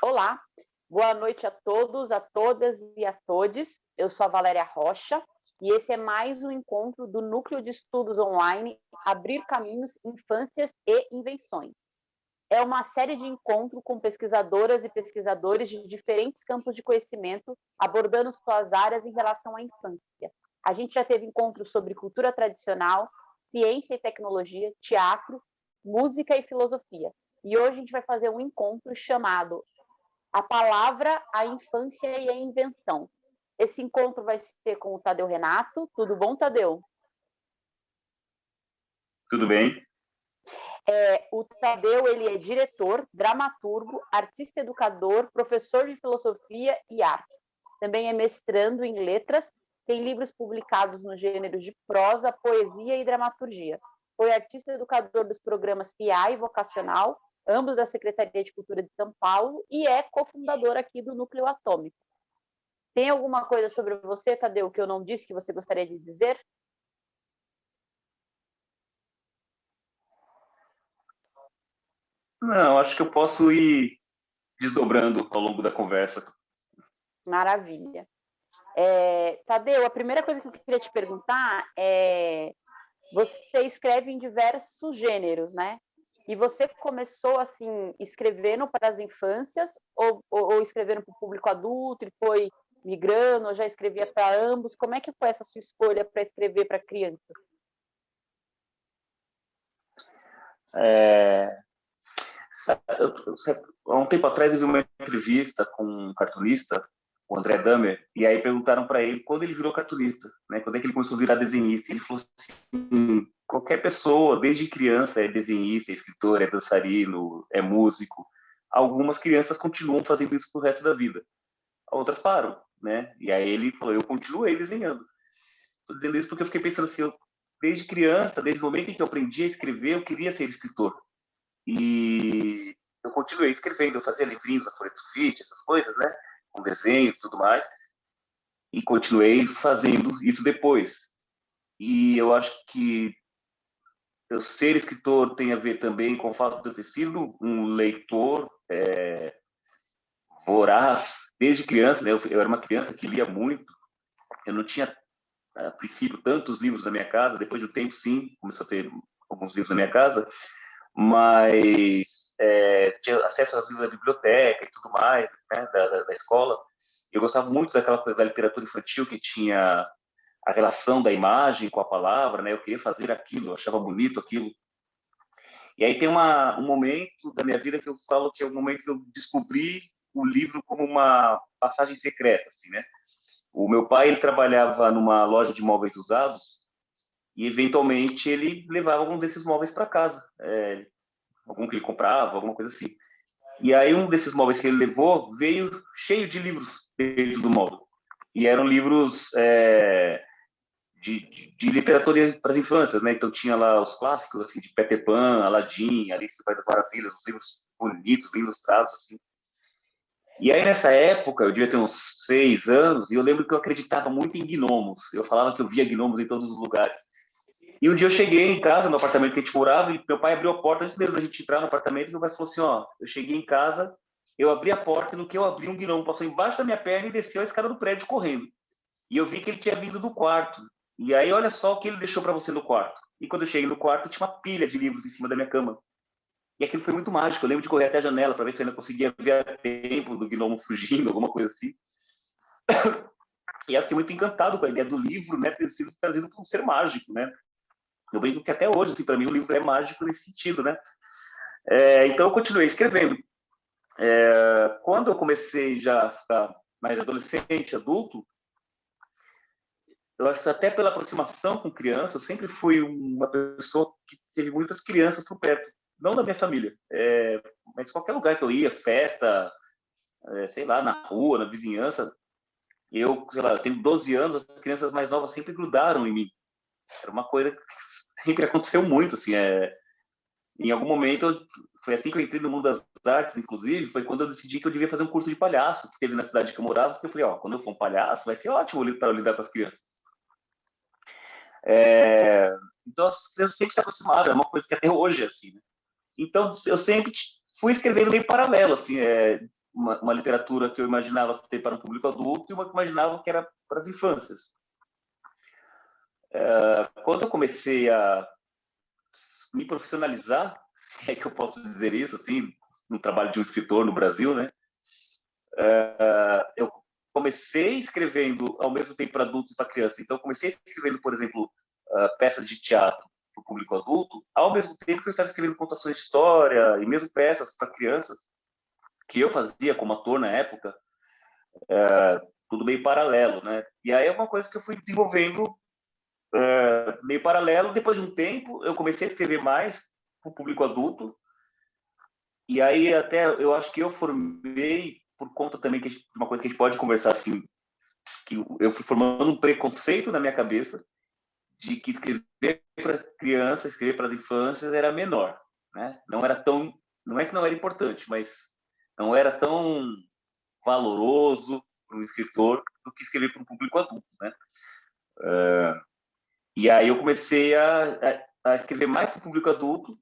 Olá, boa noite a todos, a todas e a todes. Eu sou a Valéria Rocha e esse é mais um encontro do Núcleo de Estudos Online Abrir Caminhos, Infâncias e Invenções. É uma série de encontros com pesquisadoras e pesquisadores de diferentes campos de conhecimento, abordando suas áreas em relação à infância. A gente já teve encontros sobre cultura tradicional, ciência e tecnologia, teatro, música e filosofia. E hoje a gente vai fazer um encontro chamado A Palavra, a Infância e a Invenção. Esse encontro vai ser com o Tadeu Renato. Tudo bom, Tadeu? Tudo bem? O Tadeu, ele é diretor, dramaturgo, artista educador, professor de filosofia e artes. Também é mestrando em letras, tem livros publicados no gênero de prosa, poesia e dramaturgia. Foi artista educador dos programas PIA e Vocacional, ambos da Secretaria de Cultura de São Paulo, e é cofundador aqui do Núcleo Atômico. Tem alguma coisa sobre você, Tadeu, que eu não disse que você gostaria de dizer? Não, acho que eu posso ir desdobrando ao longo da conversa. Maravilha. Tadeu, a primeira coisa que eu queria te perguntar é: você escreve em diversos gêneros, né? E você começou assim escrevendo para as infâncias ou escrevendo para o público adulto e foi migrando, ou já escrevia para ambos? Como é que foi essa sua escolha para escrever para criança? É, há um tempo atrás eu vi uma entrevista com um cartunista, o André Dahmer, e aí perguntaram para ele quando ele virou cartunista, né? Quando é que ele começou a virar desenhista? Ele falou assim: qualquer pessoa, desde criança, é desenhista, é escritor, é dançarino, é músico. Algumas crianças continuam fazendo isso pro resto da vida, outras param, né? E aí ele falou: eu continuei desenhando. Estou dizendo isso porque eu fiquei pensando assim, desde criança, desde o momento em que eu aprendi a escrever, eu queria ser escritor. E eu continuei escrevendo, eu fazia livrinhos, a folha de sulfite, essas coisas, né? Com desenhos e tudo mais. E continuei fazendo isso depois. E eu acho que eu ser escritor tem a ver também com o fato de eu ter sido um leitor voraz desde criança, né? Eu era uma criança que lia muito. Eu não tinha, a princípio, tantos livros na minha casa. Depois do tempo, sim, começou a ter alguns livros na minha casa, mas tinha acesso aos livros da biblioteca e tudo mais, né, da escola. Eu gostava muito daquela coisa da literatura infantil que tinha a relação da imagem com a palavra, né? Eu queria fazer aquilo, eu achava bonito aquilo. E aí tem um momento da minha vida que eu falo que é o momento que eu descobri o livro como uma passagem secreta, assim, né? O meu pai, ele trabalhava numa loja de móveis usados e, eventualmente, ele levava algum desses móveis para casa. Algum que ele comprava, alguma coisa assim. E aí um desses móveis que ele levou veio cheio de livros dentro do móvel. E eram livros de literatura para as infâncias, né? Então tinha lá os clássicos, assim, de Peter Pan, Aladdin, Alice no País das Maravilhas, os livros bonitos, bem ilustrados, assim. E aí, nessa época, eu devia ter uns 6 anos, e eu lembro que eu acreditava muito em gnomos. Eu falava que eu via gnomos em todos os lugares. E um dia eu cheguei em casa, no apartamento que a gente morava, e meu pai abriu a porta antes mesmo da gente entrar no apartamento, e meu pai falou assim, ó, eu cheguei em casa, eu abri a porta, e no que eu abri, um gnomo passou embaixo da minha perna e desceu a escada do prédio correndo. E eu vi que ele tinha vindo do quarto. E aí, olha só o que ele deixou para você no quarto. E quando eu cheguei no quarto, tinha uma pilha de livros em cima da minha cama. E aquilo foi muito mágico. Eu lembro de correr até a janela para ver se eu ainda conseguia ver a tempo do gnomo fugindo, alguma coisa assim. E eu fiquei muito encantado com a ideia do livro, né, ter sido trazido por um ser mágico, né? Eu brinco que até hoje, assim, para mim, o livro é mágico nesse sentido, né? Então, eu continuei escrevendo. Quando eu comecei já a ficar mais adolescente, adulto, eu acho que até pela aproximação com crianças, eu sempre fui uma pessoa que teve muitas crianças por perto. Não da minha família, mas qualquer lugar que eu ia, festa, sei lá, na rua, na vizinhança, eu, sei lá, eu tenho 12 anos, as crianças mais novas sempre grudaram em mim. Era uma coisa que sempre aconteceu muito, assim, em algum momento, foi assim que eu entrei no mundo das artes, inclusive, foi quando eu decidi que eu devia fazer um curso de palhaço, que teve na cidade que eu morava, porque eu falei, ó, quando eu for um palhaço, vai ser ótimo para lidar com as crianças. Então, as crianças sempre se aproximaram, é uma coisa que até hoje é assim, né? Então, eu sempre fui escrevendo meio paralelo, assim, uma literatura que eu imaginava ser para um público adulto e uma que eu imaginava que era para as infâncias. Quando eu comecei a me profissionalizar, se é que eu posso dizer isso, assim, no trabalho de um escritor no Brasil, né? Eu comecei escrevendo ao mesmo tempo para adultos e para crianças. Então, eu comecei escrevendo, por exemplo, peças de teatro para o público adulto, ao mesmo tempo que eu estava escrevendo contações de história e mesmo peças para crianças, que eu fazia como ator na época, tudo meio paralelo, né? E aí é uma coisa que eu fui desenvolvendo meio paralelo. Depois de um tempo, eu comecei a escrever mais para o público adulto, e aí até eu acho que eu formei, por conta também de uma coisa que a gente pode conversar assim, que eu fui formando um preconceito na minha cabeça de que escrever para criança, escrever para as infâncias era menor, né? Não era tão, não é que não era importante, mas não era tão valoroso para um escritor do que escrever para um público adulto, né? E aí eu comecei a escrever mais para o público adulto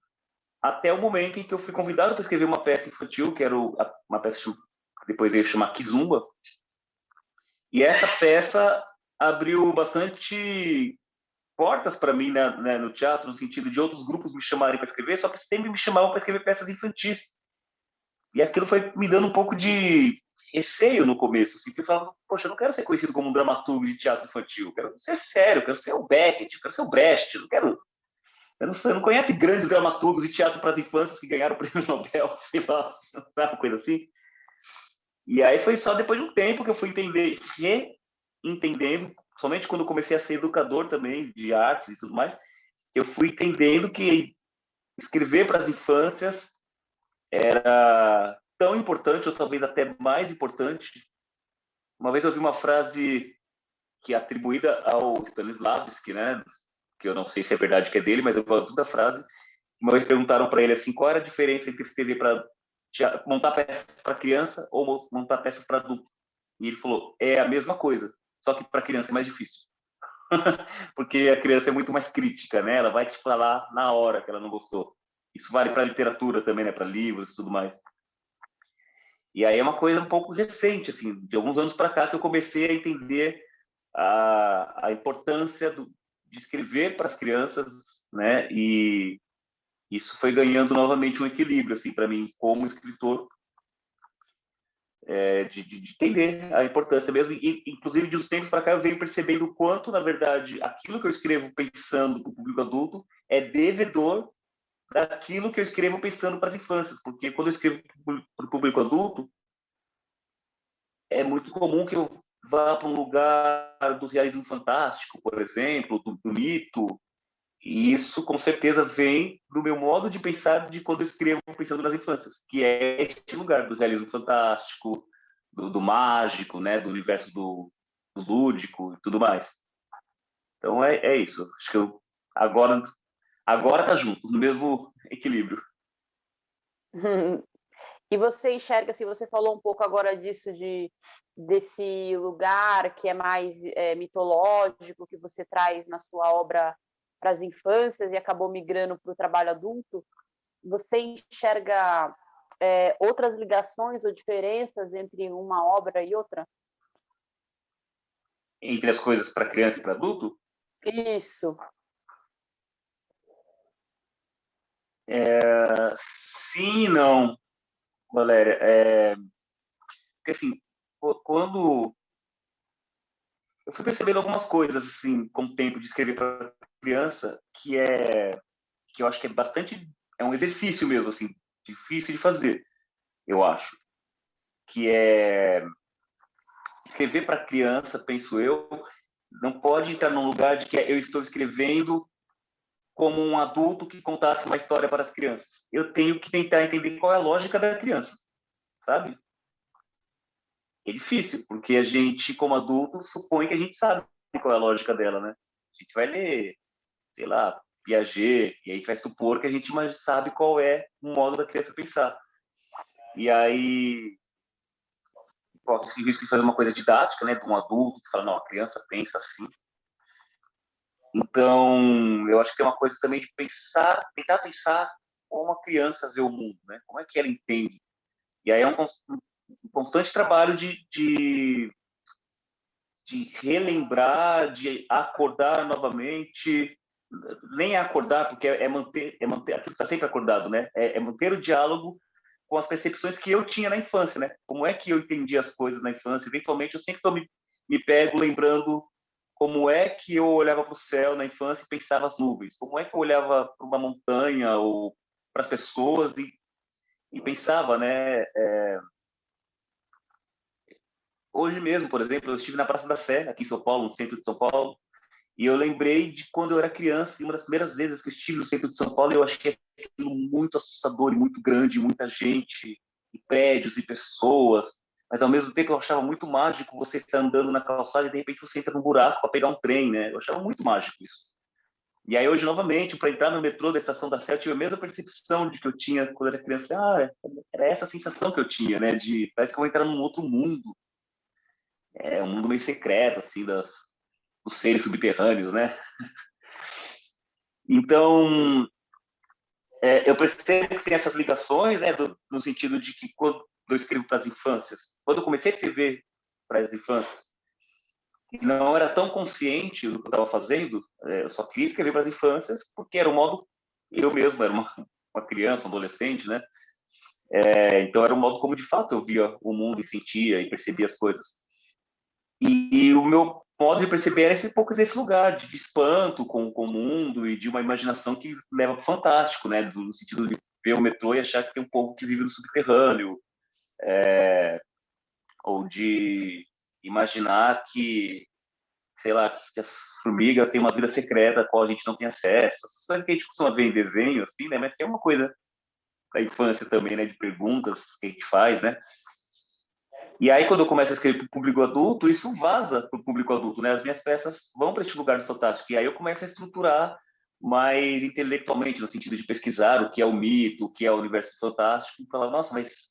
até o momento em que eu fui convidado para escrever uma peça infantil, que era uma peça que depois veio chamar Kizumba. E essa peça abriu bastante portas para mim, né, no teatro, no sentido de outros grupos me chamarem para escrever, só que sempre me chamavam para escrever peças infantis. E aquilo foi me dando um pouco de receio no começo, assim, porque eu falava, poxa, eu não quero ser conhecido como um dramaturgo de teatro infantil, eu quero ser sério, eu quero ser o Beckett, eu quero ser o Brecht, eu não quero... Eu não conheço grandes dramaturgos de teatro para as infâncias que ganharam o prêmio Nobel, sei lá, sabe, coisa assim. E aí foi só depois de um tempo que eu fui entendendo, somente quando eu comecei a ser educador também de artes e tudo mais, eu fui entendendo que escrever para as infâncias era tão importante, ou talvez até mais importante. Uma vez eu ouvi uma frase que é atribuída ao Stanislavski, né? Que eu não sei se é verdade que é dele, mas eu falo toda a frase. Uma vez perguntaram para ele assim, qual era a diferença entre escrever para montar peças para criança ou montar peças para adulto? E ele falou, é a mesma coisa, só que para criança é mais difícil. Porque a criança é muito mais crítica, né? Ela vai te falar na hora que ela não gostou. Isso vale para literatura também, né? Para livros e tudo mais. E aí é uma coisa um pouco recente, assim, de alguns anos para cá que eu comecei a entender a importância de escrever para as crianças, né? E isso foi ganhando novamente um equilíbrio, assim, para mim, como escritor, de entender a importância mesmo. E, inclusive, de uns tempos para cá, eu venho percebendo o quanto, na verdade, aquilo que eu escrevo pensando para o público adulto é devedor daquilo que eu escrevo pensando para as infâncias. Porque quando eu escrevo para o público adulto, é muito comum que eu vá para um lugar do realismo fantástico, por exemplo, do mito, e isso com certeza vem do meu modo de pensar de quando eu escrevo pensando nas infâncias, que é este lugar do realismo fantástico, do mágico, né, do universo do lúdico e tudo mais. Então é isso. Acho que agora tá junto, no mesmo equilíbrio. E você enxerga, se você falou um pouco agora disso, desse lugar que é mais mitológico, que você traz na sua obra para as infâncias e acabou migrando para o trabalho adulto, você enxerga outras ligações ou diferenças entre uma obra e outra? Entre as coisas para criança e para adulto, Isso. sim e não, Valéria. Porque assim, quando eu fui percebendo algumas coisas assim com o tempo de escrever para criança que eu acho que é um exercício mesmo assim, difícil de fazer, eu acho, que é escrever para criança, penso eu, não pode entrar num lugar de que eu estou escrevendo como um adulto que contasse uma história para as crianças. Eu tenho que tentar entender qual é a lógica da criança, sabe? É difícil, porque a gente, como adulto, supõe que a gente sabe qual é a lógica dela, né? A gente vai ler, sei lá, Piaget, e aí vai supor que a gente mais sabe qual é o modo da criança pensar. E aí, corre esse risco de fazer uma coisa didática, né, de um adulto que fala, não, a criança pensa assim. Então, eu acho que tem uma coisa também de pensar, tentar pensar como a criança vê o mundo, né? Como é que ela entende. E aí é um constante trabalho de relembrar, de acordar novamente, nem acordar, porque é manter aquilo que está sempre acordado, né? É manter o diálogo com as percepções que eu tinha na infância, né? Como é que eu entendi as coisas na infância? Eventualmente, eu sempre me pego lembrando como é que eu olhava para o céu na infância e pensava as nuvens, como é que eu olhava para uma montanha ou para as pessoas e pensava, né? Hoje mesmo, por exemplo, eu estive na Praça da Sé, aqui em São Paulo, no centro de São Paulo, e eu lembrei de quando eu era criança, e uma das primeiras vezes que eu estive no centro de São Paulo, eu achei aquilo muito assustador e muito grande, muita gente, e prédios e pessoas, mas ao mesmo tempo eu achava muito mágico você estar andando na calçada e de repente você entra num buraco para pegar um trem, né? Eu achava muito mágico isso. E aí hoje, novamente, para entrar no metrô da Estação da Sé, eu tive a mesma percepção de que eu tinha quando eu era criança. Era essa sensação que eu tinha, né? De parece que eu vou entrar num outro mundo. É um mundo meio secreto, assim, dos seres subterrâneos, né? Então, eu percebo que tem essas ligações, né, no sentido de que quando eu escrevo para as infâncias, quando eu comecei a escrever para as infâncias, não era tão consciente do que eu estava fazendo, eu só queria escrever para as infâncias porque era o modo, eu mesmo era uma criança, um adolescente, né? Então era o modo como de fato eu via o mundo e sentia e percebia as coisas. E o meu modo de perceber era esse pouco desse lugar de espanto com o mundo e de uma imaginação que leva para o fantástico, né? No sentido de ver o metrô e achar que tem um povo que vive no subterrâneo, ou de imaginar que, sei lá, que as formigas têm uma vida secreta a qual a gente não tem acesso. Essas coisas que a gente costuma ver em desenho, assim, né? Mas que é uma coisa da infância também, né? De perguntas que a gente faz, né? E aí, quando eu começo a escrever para o público adulto, isso vaza para o público adulto, né? As minhas peças vão para esse lugar do fantástico. E aí eu começo a estruturar mais intelectualmente, no sentido de pesquisar o que é o mito, o que é o universo fantástico, e falar, nossa, mas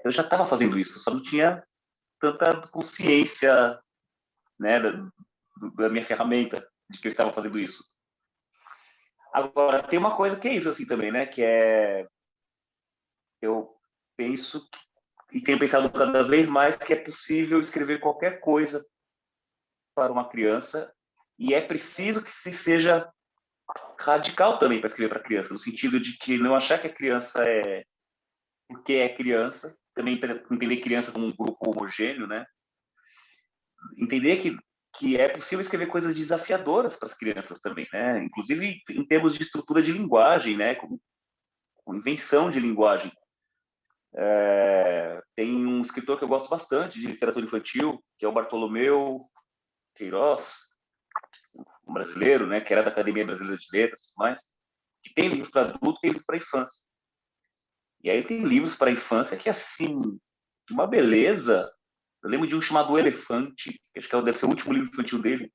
eu já estava fazendo isso, só não tinha tanta consciência, né, da minha ferramenta, de que eu estava fazendo isso. Agora, tem uma coisa que é isso, assim, também, né? Que é... Eu penso e tenho pensado cada vez mais que é possível escrever qualquer coisa para uma criança e é preciso que se seja radical também para escrever para criança, no sentido de que não achar que a criança é porque é criança, também entender criança como um grupo homogêneo, né? Entender que é possível escrever coisas desafiadoras para as crianças também, né? Inclusive em termos de estrutura de linguagem, né? Com invenção de linguagem. Tem um escritor que eu gosto bastante de literatura infantil, que é o Bartolomeu Queiroz, um brasileiro, né, que era da Academia Brasileira de Letras, mas que tem livros para adulto, tem livros para infância. E aí tem livros para infância que assim, de uma beleza. Eu lembro de um chamado O Elefante, que acho que deve ser o último livro infantil dele,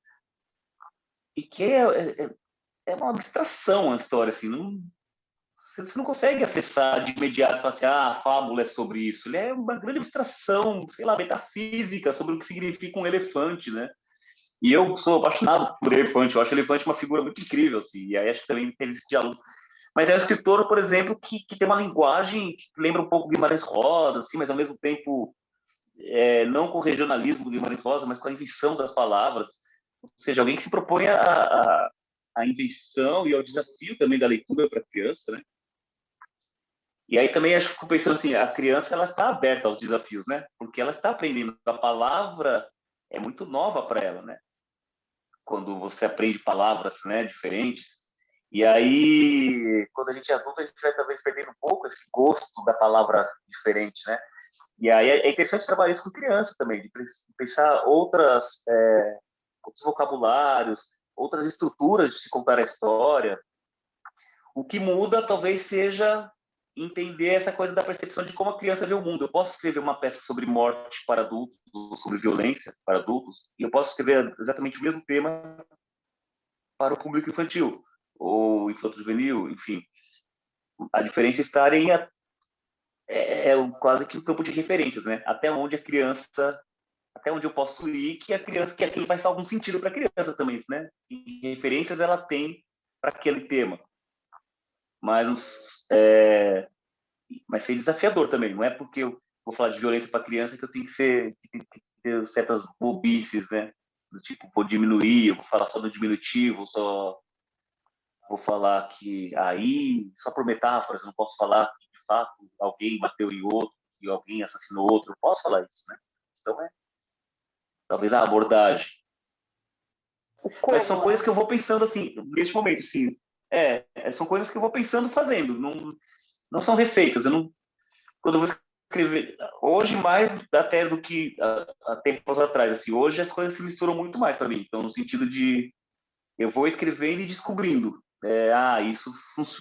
e que é uma abstração a história, assim, não, você não consegue acessar de imediato e falar assim, a fábula é sobre isso. Ele é uma grande abstração, sei lá, metafísica sobre o que significa um elefante, né? E eu sou apaixonado por elefante, eu acho o elefante uma figura muito incrível, assim, e aí acho que também teve esse diálogo. Mas é um escritor, por exemplo, que tem uma linguagem que lembra um pouco Guimarães Rosa, assim, mas ao mesmo tempo não com o regionalismo do Guimarães Rosa, mas com a invenção das palavras. Ou seja, alguém que se propõe a invenção e ao desafio também da leitura para a criança, né? E aí também acho que fico pensando assim, a criança ela está aberta aos desafios, né? Porque ela está aprendendo. A palavra é muito nova para ela, né? Quando você aprende palavras, né, diferentes. E aí, quando a gente é adulto, a gente vai talvez perdendo um pouco esse gosto da palavra diferente, né? E aí é interessante trabalhar isso com criança também, de pensar outros vocabulários, outras estruturas de se contar a história. O que muda talvez seja entender essa coisa da percepção de como a criança vê o mundo. Eu posso escrever uma peça sobre morte para adultos, sobre violência para adultos, e eu posso escrever exatamente o mesmo tema para o público infantil, ou infanto-juvenil, enfim. A diferença está em quase que o campo de referências, né? Até onde eu posso ir, que aquilo faz algum sentido para a criança também, né? E referências ela tem para aquele tema. Mas, mas ser desafiador também, não é porque vou falar de violência para criança, que eu tenho que ter certas bobices, né? Do tipo, vou diminuir, eu vou falar só no diminutivo, só vou falar que aí, só por metáforas, eu não posso falar que, de fato, alguém bateu em outro, que alguém assassinou outro, eu posso falar isso, né? Então, talvez a abordagem. Mas são Como, coisas né? que eu vou pensando, assim, neste momento, sim. São coisas que eu vou pensando, fazendo. Não são receitas. Eu não, quando eu vou escrever, hoje mais até do que há tempos atrás, assim, hoje as coisas se misturam muito mais para mim. Então, no sentido de eu vou escrevendo e descobrindo. Isso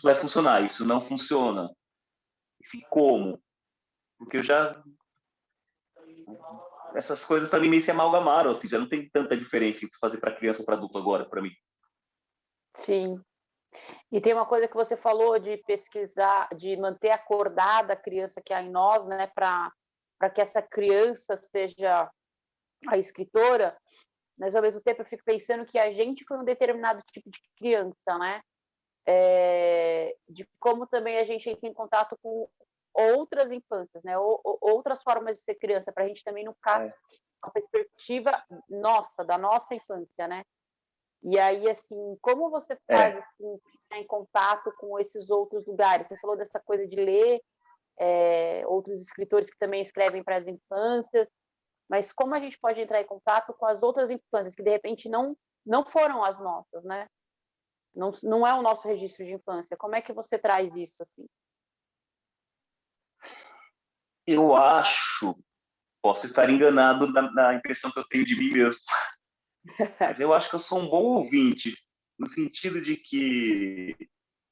vai funcionar, isso não funciona. Esse como. Porque eu já. Essas coisas para mim meio se amalgamaram, assim, já não tem tanta diferença entre fazer para criança ou para adulto agora, para mim. Sim. E tem uma coisa que você falou de pesquisar, de manter acordada a criança que há em nós, né, para que essa criança seja a escritora, mas ao mesmo tempo eu fico pensando que a gente foi um determinado tipo de criança, né? De como também a gente entra em contato com outras infâncias, né? Outras formas de ser criança, para a gente também não ficar com a perspectiva nossa, da nossa infância, né? E aí, assim, como você faz assim, em contato com esses outros lugares? Você falou dessa coisa de ler outros escritores que também escrevem para as infâncias, mas como a gente pode entrar em contato com as outras infâncias que de repente não foram as nossas, né? Não é o nosso registro de infância. Como é que você traz isso assim? Eu acho, posso estar enganado na impressão que eu tenho de mim mesmo, mas eu acho que eu sou um bom ouvinte, no sentido de que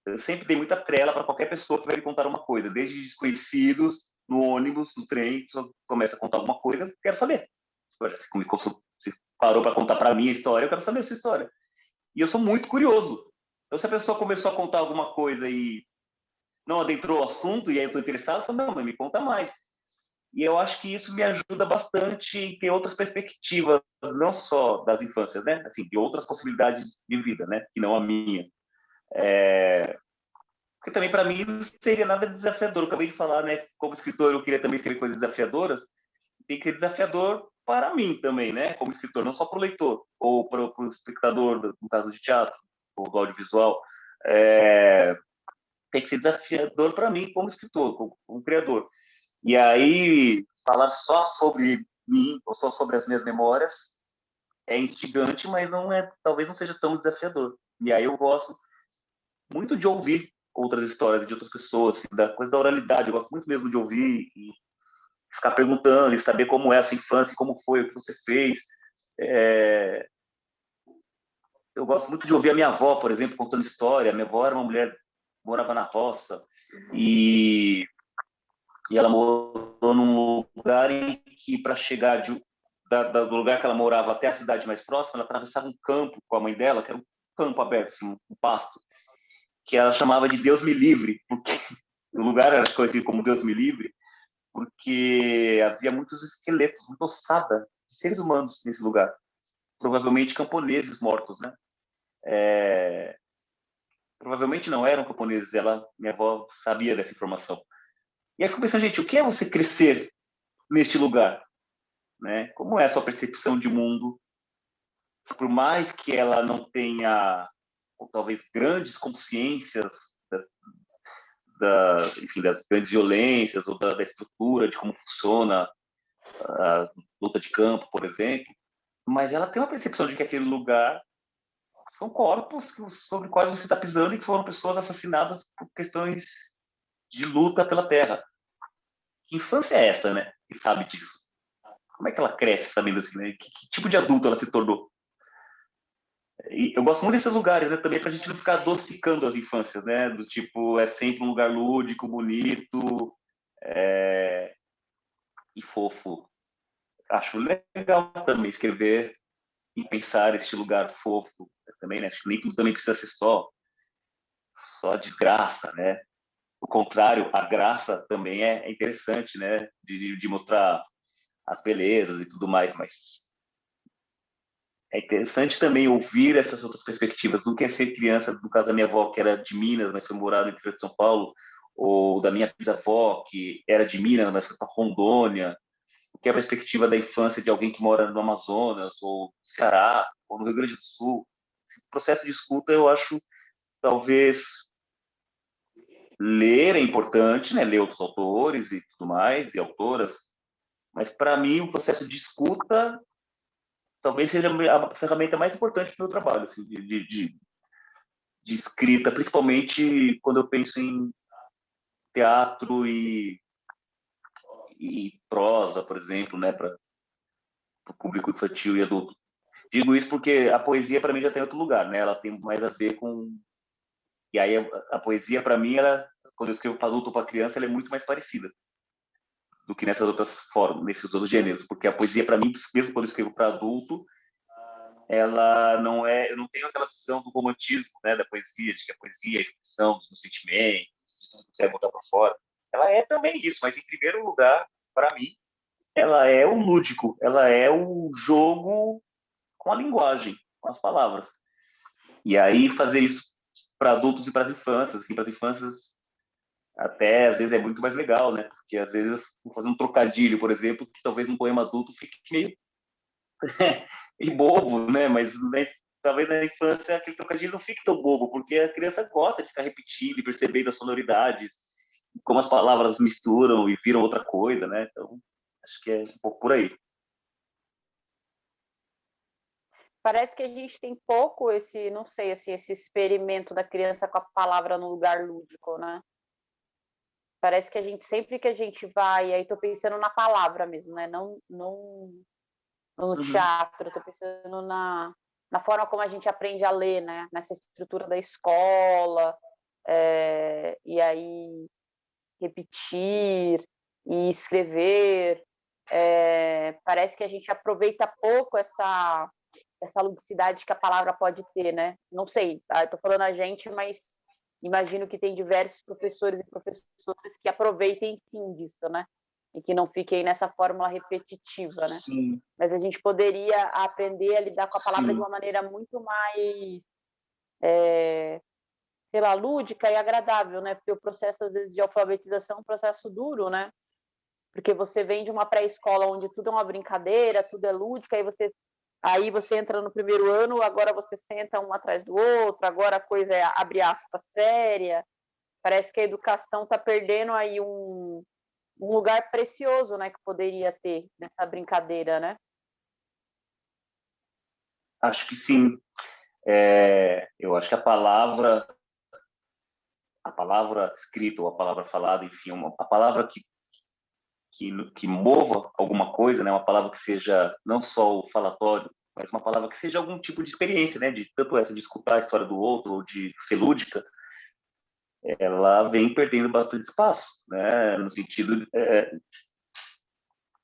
eu sempre dei muita trela para qualquer pessoa que vai me contar uma coisa, desde desconhecidos, no ônibus, no trem, começa a contar alguma coisa, eu quero saber. Se parou para contar para mim a história, eu quero saber essa história. E eu sou muito curioso. Então, se a pessoa começou a contar alguma coisa e não adentrou o assunto, e aí eu estou interessado, eu falo, não, mas me conta mais. E eu acho que isso me ajuda bastante em ter outras perspectivas, não só das infâncias, né? Assim, de outras possibilidades de vida, né? Que não a minha. Porque também, para mim, não seria nada desafiador. Eu acabei de falar, né? Como escritor, eu queria também escrever coisas desafiadoras. Tem que ser desafiador para mim também, né? Como escritor, não só para o leitor ou para o espectador, no caso de teatro ou do audiovisual. Tem que ser desafiador para mim como escritor, como criador. E aí, falar só sobre mim ou só sobre as minhas memórias é instigante, mas talvez não seja tão desafiador. E aí eu gosto muito de ouvir outras histórias de outras pessoas, assim, da coisa da oralidade. Eu gosto muito mesmo de ouvir e ficar perguntando e saber como é a sua infância, como foi, o que você fez. Eu gosto muito de ouvir a minha avó, por exemplo, contando história. A minha avó era uma mulher que morava na roça e ela morou num lugar em que, para chegar do lugar que ela morava até a cidade mais próxima, ela atravessava um campo com a mãe dela, que era um campo aberto, assim, um pasto, que ela chamava de Deus me livre, porque o lugar era conhecido como Deus me livre, porque havia muitos esqueletos, muita ossada de seres humanos nesse lugar, provavelmente camponeses mortos, né? Provavelmente não eram camponeses, minha avó sabia dessa informação. E aí eu fico pensando, gente, o que é você crescer neste lugar? Né? Como é a sua percepção de mundo? Por mais que ela não tenha, ou talvez, grandes consciências enfim, das grandes violências ou da estrutura, de como funciona a luta de campo, por exemplo, mas ela tem uma percepção de que aquele lugar são corpos sobre quais você está pisando e que foram pessoas assassinadas por questões de luta pela terra. Que infância é essa, né? Que sabe disso? Como é que ela cresce sabendo assim, né? Que tipo de adulto ela se tornou? E eu gosto muito desses lugares, né, também, para a gente não ficar adocicando as infâncias, né? Do tipo, é sempre um lugar lúdico, bonito e fofo. Acho legal também escrever e pensar este lugar fofo também, né? Acho que nem tudo também precisa ser só desgraça, né? O contrário, a graça também é interessante, né? De mostrar as belezas e tudo mais, mas é interessante também ouvir essas outras perspectivas do que é ser criança, no caso da minha avó, que era de Minas, mas foi morar no interior de São Paulo, ou da minha bisavó, que era de Minas, mas foi para Rondônia, o que é a perspectiva da infância de alguém que mora no Amazonas, ou no Ceará, ou no Rio Grande do Sul. Esse processo de escuta, eu acho, talvez, ler é importante, né? Ler outros autores e tudo mais, e autoras, mas para mim o processo de escuta talvez seja a ferramenta mais importante do meu trabalho, assim, de escrita, principalmente quando eu penso em teatro e prosa, por exemplo, né, para o público infantil e adulto. Digo isso porque a poesia para mim já tem outro lugar, né? Ela tem mais a ver com, e aí a poesia para mim, ela, quando eu escrevo para adulto ou para criança, ela é muito mais parecida do que nessas outras formas, nesses outros gêneros, porque a poesia para mim, mesmo quando eu escrevo para adulto, ela não é, eu não tenho aquela visão do romantismo, né, da poesia, de que a poesia é a expressão dos meus sentimentos, de tudo que você botar para fora. Ela é também isso, mas em primeiro lugar, para mim, ela é o lúdico, ela é o jogo com a linguagem, com as palavras. E aí fazer isso para adultos e para as infâncias, assim, para as infâncias até às vezes é muito mais legal, né? Porque às vezes eu vou fazer um trocadilho, por exemplo, que talvez um poema adulto fique meio e bobo, né? Mas né, talvez na infância aquele trocadilho não fique tão bobo, porque a criança gosta de ficar repetindo e percebendo as sonoridades, como as palavras misturam e viram outra coisa, né? Então, acho que é um pouco por aí. Parece que a gente tem pouco esse, não sei, assim, esse experimento da criança com a palavra no lugar lúdico, né? Parece que a gente, sempre que a gente vai, aí tô pensando na palavra mesmo, né? Não no Uhum. teatro, tô pensando na forma como a gente aprende a ler, né? Nessa estrutura da escola, e aí repetir e escrever. Parece que a gente aproveita pouco essa ludicidade que a palavra pode ter, né? Não sei, tá? Eu tô falando a gente, mas imagino que tem diversos professores e professoras que aproveitem sim disso, né? E que não fiquem nessa fórmula repetitiva, né? Sim, Mas a gente poderia aprender a lidar com a palavra de sim, uma maneira muito mais, sei lá, lúdica e agradável, né? Porque o processo, às vezes, de alfabetização é um processo duro, né? Porque você vem de uma pré-escola onde tudo é uma brincadeira, tudo é lúdico, aí você entra no primeiro ano, agora você senta um atrás do outro, agora a coisa é, abre aspas, séria. Parece que a educação está perdendo aí um lugar precioso, né, que poderia ter nessa brincadeira, né? acho que sim. Eu acho que a palavra escrita ou a palavra falada, enfim, a palavra que mova alguma coisa, né? Uma palavra que seja não só o falatório, mas uma palavra que seja algum tipo de experiência, né? De tanto essa de escutar a história do outro ou de ser lúdica, ela vem perdendo bastante espaço, né? No sentido,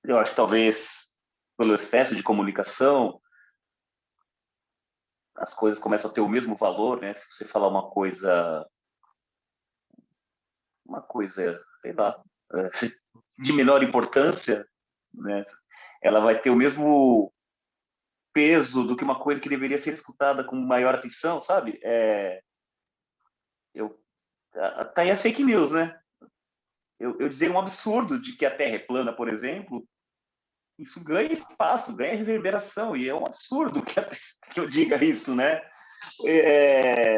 eu acho que talvez pelo excesso de comunicação, as coisas começam a ter o mesmo valor, né? Se você falar uma coisa, sei lá, de menor importância, né? Ela vai ter o mesmo peso do que uma coisa que deveria ser escutada com maior atenção, sabe? Eu, tá aí as fake news, né? Eu dizer um absurdo de que a Terra é plana, por exemplo, isso ganha espaço, ganha reverberação, e é um absurdo que eu diga isso, né? É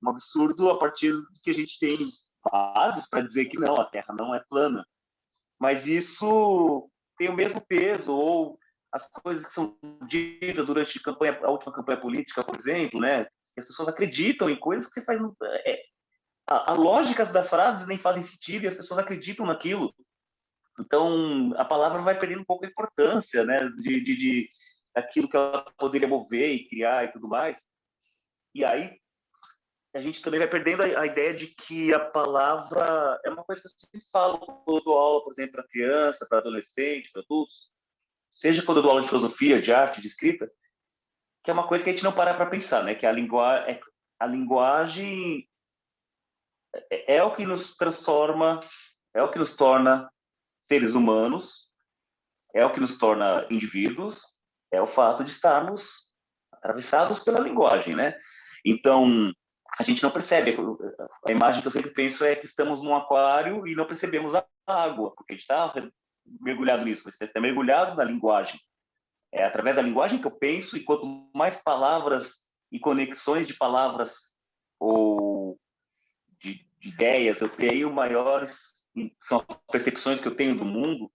um absurdo a partir de que a gente tem bases para dizer que não, a Terra não é plana. Mas isso tem o mesmo peso, ou as coisas que são ditas durante a última campanha política, por exemplo, né? As pessoas acreditam em coisas que você faz. A lógica das frases nem fazem sentido e as pessoas acreditam naquilo. Então, a palavra vai perdendo um pouco a importância, né? Daquilo que ela poderia mover e criar e tudo mais. E aí, a gente também vai perdendo a ideia de que a palavra é uma coisa que eu sempre falo quando eu dou aula, por exemplo, para criança, para adolescente, para adultos, seja quando eu dou aula de filosofia, de arte, de escrita, que é uma coisa que a gente não para para pensar, né? Que a linguagem é o que nos transforma, é o que nos torna seres humanos, é o que nos torna indivíduos, é o fato de estarmos atravessados pela linguagem, né? Então, a gente não percebe. A imagem que eu sempre penso é que estamos num aquário e não percebemos a água, porque a gente está mergulhado nisso, você está mergulhado na linguagem. É através da linguagem que eu penso, e quanto mais palavras e conexões de palavras ou de ideias eu tenho, maiores são as percepções que eu tenho do mundo.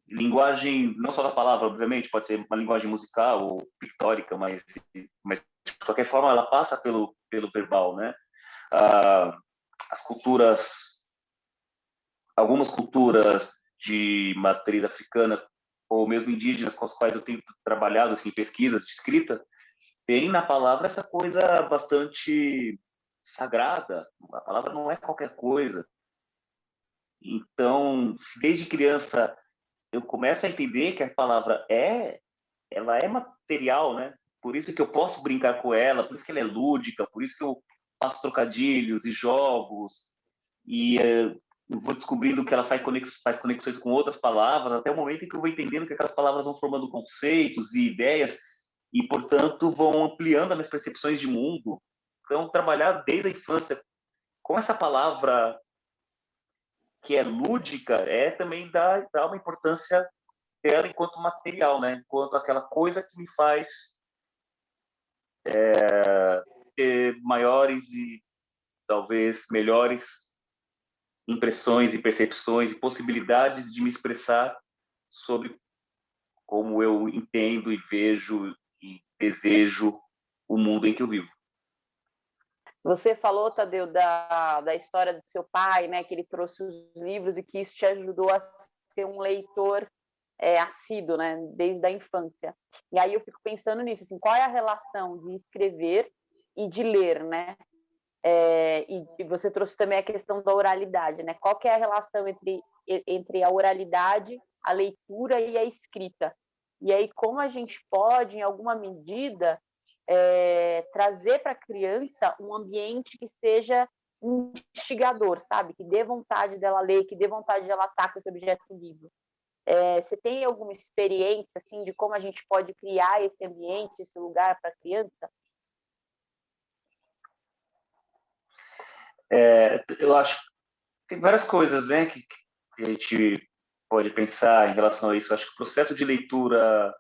Linguagem, não só da palavra, obviamente, pode ser uma linguagem musical ou pictórica, mas de qualquer forma ela passa pelo verbal, né? As culturas, algumas culturas de matriz africana ou mesmo indígenas com as quais eu tenho trabalhado assim, em pesquisas de escrita, tem na palavra essa coisa bastante sagrada. A palavra não é qualquer coisa. Então, se desde criança eu começo a entender que a palavra ela é material, né? Por isso que eu posso brincar com ela, por isso que ela é lúdica, por isso que eu faço trocadilhos e jogos, e eu vou descobrindo que ela faz conexões com outras palavras, até o momento em que eu vou entendendo que aquelas palavras vão formando conceitos e ideias, e, portanto, vão ampliando as minhas percepções de mundo. Então, trabalhar desde a infância com essa palavra que é lúdica é também dar uma importância dela enquanto material, né? Enquanto aquela coisa que me faz ter maiores e talvez melhores impressões e percepções e possibilidades de me expressar sobre como eu entendo e vejo e desejo o mundo em que eu vivo. Você falou, Tadeu, da história do seu pai, né, que ele trouxe os livros e que isso te ajudou a ser um leitor assíduo, né, desde a infância. E aí eu fico pensando nisso, assim, qual é a relação de escrever e de ler, né? E você trouxe também a questão da oralidade, né? Qual que é a relação entre a oralidade, a leitura e a escrita? E aí como a gente pode, em alguma medida, trazer para a criança um ambiente que seja instigador, sabe? Que dê vontade dela ler, que dê vontade dela estar com esse objeto do livro. Você tem alguma experiência assim de como a gente pode criar esse ambiente, esse lugar para a criança? Eu acho que tem várias coisas, né, que a gente pode pensar em relação a isso. Acho que o processo de leitura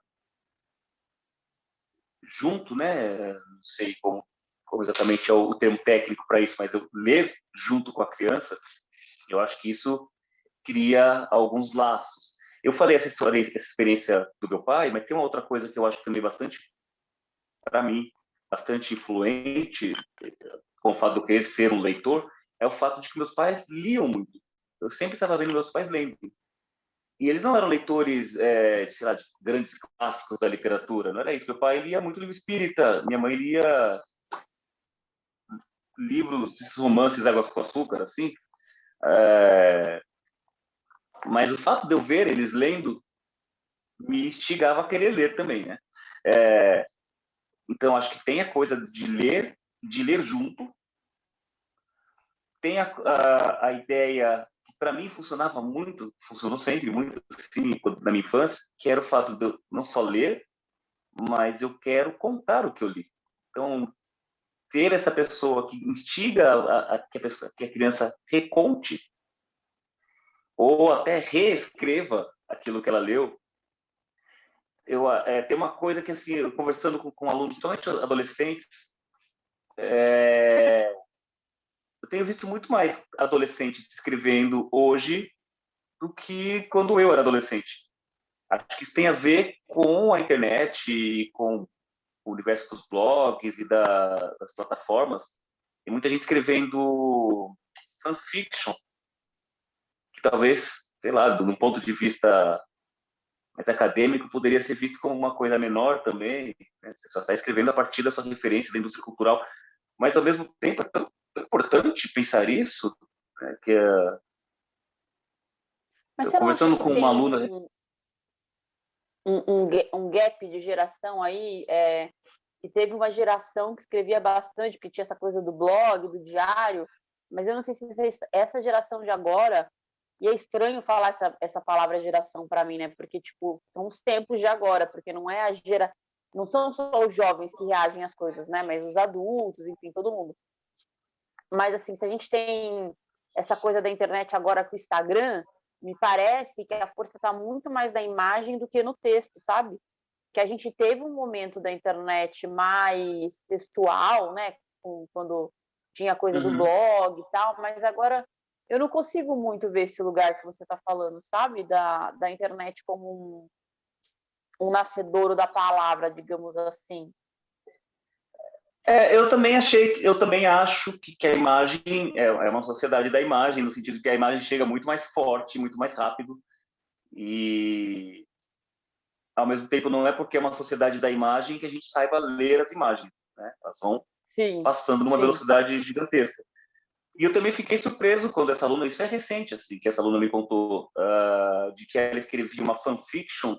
junto, né, não sei como exatamente é o termo técnico para isso, mas eu ler junto com a criança, eu acho que isso cria alguns laços. Eu falei essa história, essa experiência do meu pai, mas tem uma outra coisa que eu acho também bastante, para mim, bastante influente, com o fato de eu querer ser um leitor, é o fato de que meus pais liam muito. Eu sempre estava vendo meus pais lendo. E eles não eram leitores, sei lá, de grandes clássicos da literatura, não era isso. Meu pai lia muito livro espírita, minha mãe lia livros, esses romances Águas com Açúcar, assim. Mas o fato de eu ver eles lendo me instigava a querer ler também, né? Então, acho que tem a coisa de ler junto. Tem a ideia que, para mim, funcionava muito, funcionou sempre muito, assim, na minha infância, que era o fato de eu não só ler, mas eu quero contar o que eu li. Então, ter essa pessoa que instiga que a criança reconte ou até reescreva aquilo que ela leu. Tem uma coisa que, assim, eu conversando com alunos, principalmente adolescentes, eu tenho visto muito mais adolescentes escrevendo hoje do que quando eu era adolescente. Acho que isso tem a ver com a internet e com o universo dos blogs e das plataformas. Tem muita gente escrevendo fanfiction, que talvez, sei lá, de um ponto de vista mais acadêmico, poderia ser visto como uma coisa menor também. Né? Você só está escrevendo a partir da sua referência da indústria cultural. Mas, ao mesmo tempo, é tão importante pensar isso, né? Mas Eu você não acha conversando que com uma tem aluna... um gap de geração aí, que teve uma geração que escrevia bastante, porque tinha essa coisa do blog, do diário, mas eu não sei se essa geração de agora, e é estranho falar essa palavra geração para mim, né? Porque, tipo, são os tempos de agora, porque não é não são só os jovens que reagem às coisas, né? Mas os adultos, enfim, todo mundo. Mas, assim, se a gente tem essa coisa da internet agora com o Instagram, me parece que a força está muito mais na imagem do que no texto, sabe? Que a gente teve um momento da internet mais textual, né? Quando tinha a coisa do Uhum. blog e tal, mas agora eu não consigo muito ver esse lugar que você está falando, sabe? Da internet como um nascedouro da palavra, digamos assim. Eu também acho que a imagem é uma sociedade da imagem, no sentido que a imagem chega muito mais forte, muito mais rápido, e ao mesmo tempo não é porque é uma sociedade da imagem que a gente saiba ler as imagens, né? Elas vão Sim, passando numa sim. velocidade gigantesca. E eu também fiquei surpreso quando essa aluna, isso é recente, assim, que essa aluna me contou, de que ela escrevia uma fanfiction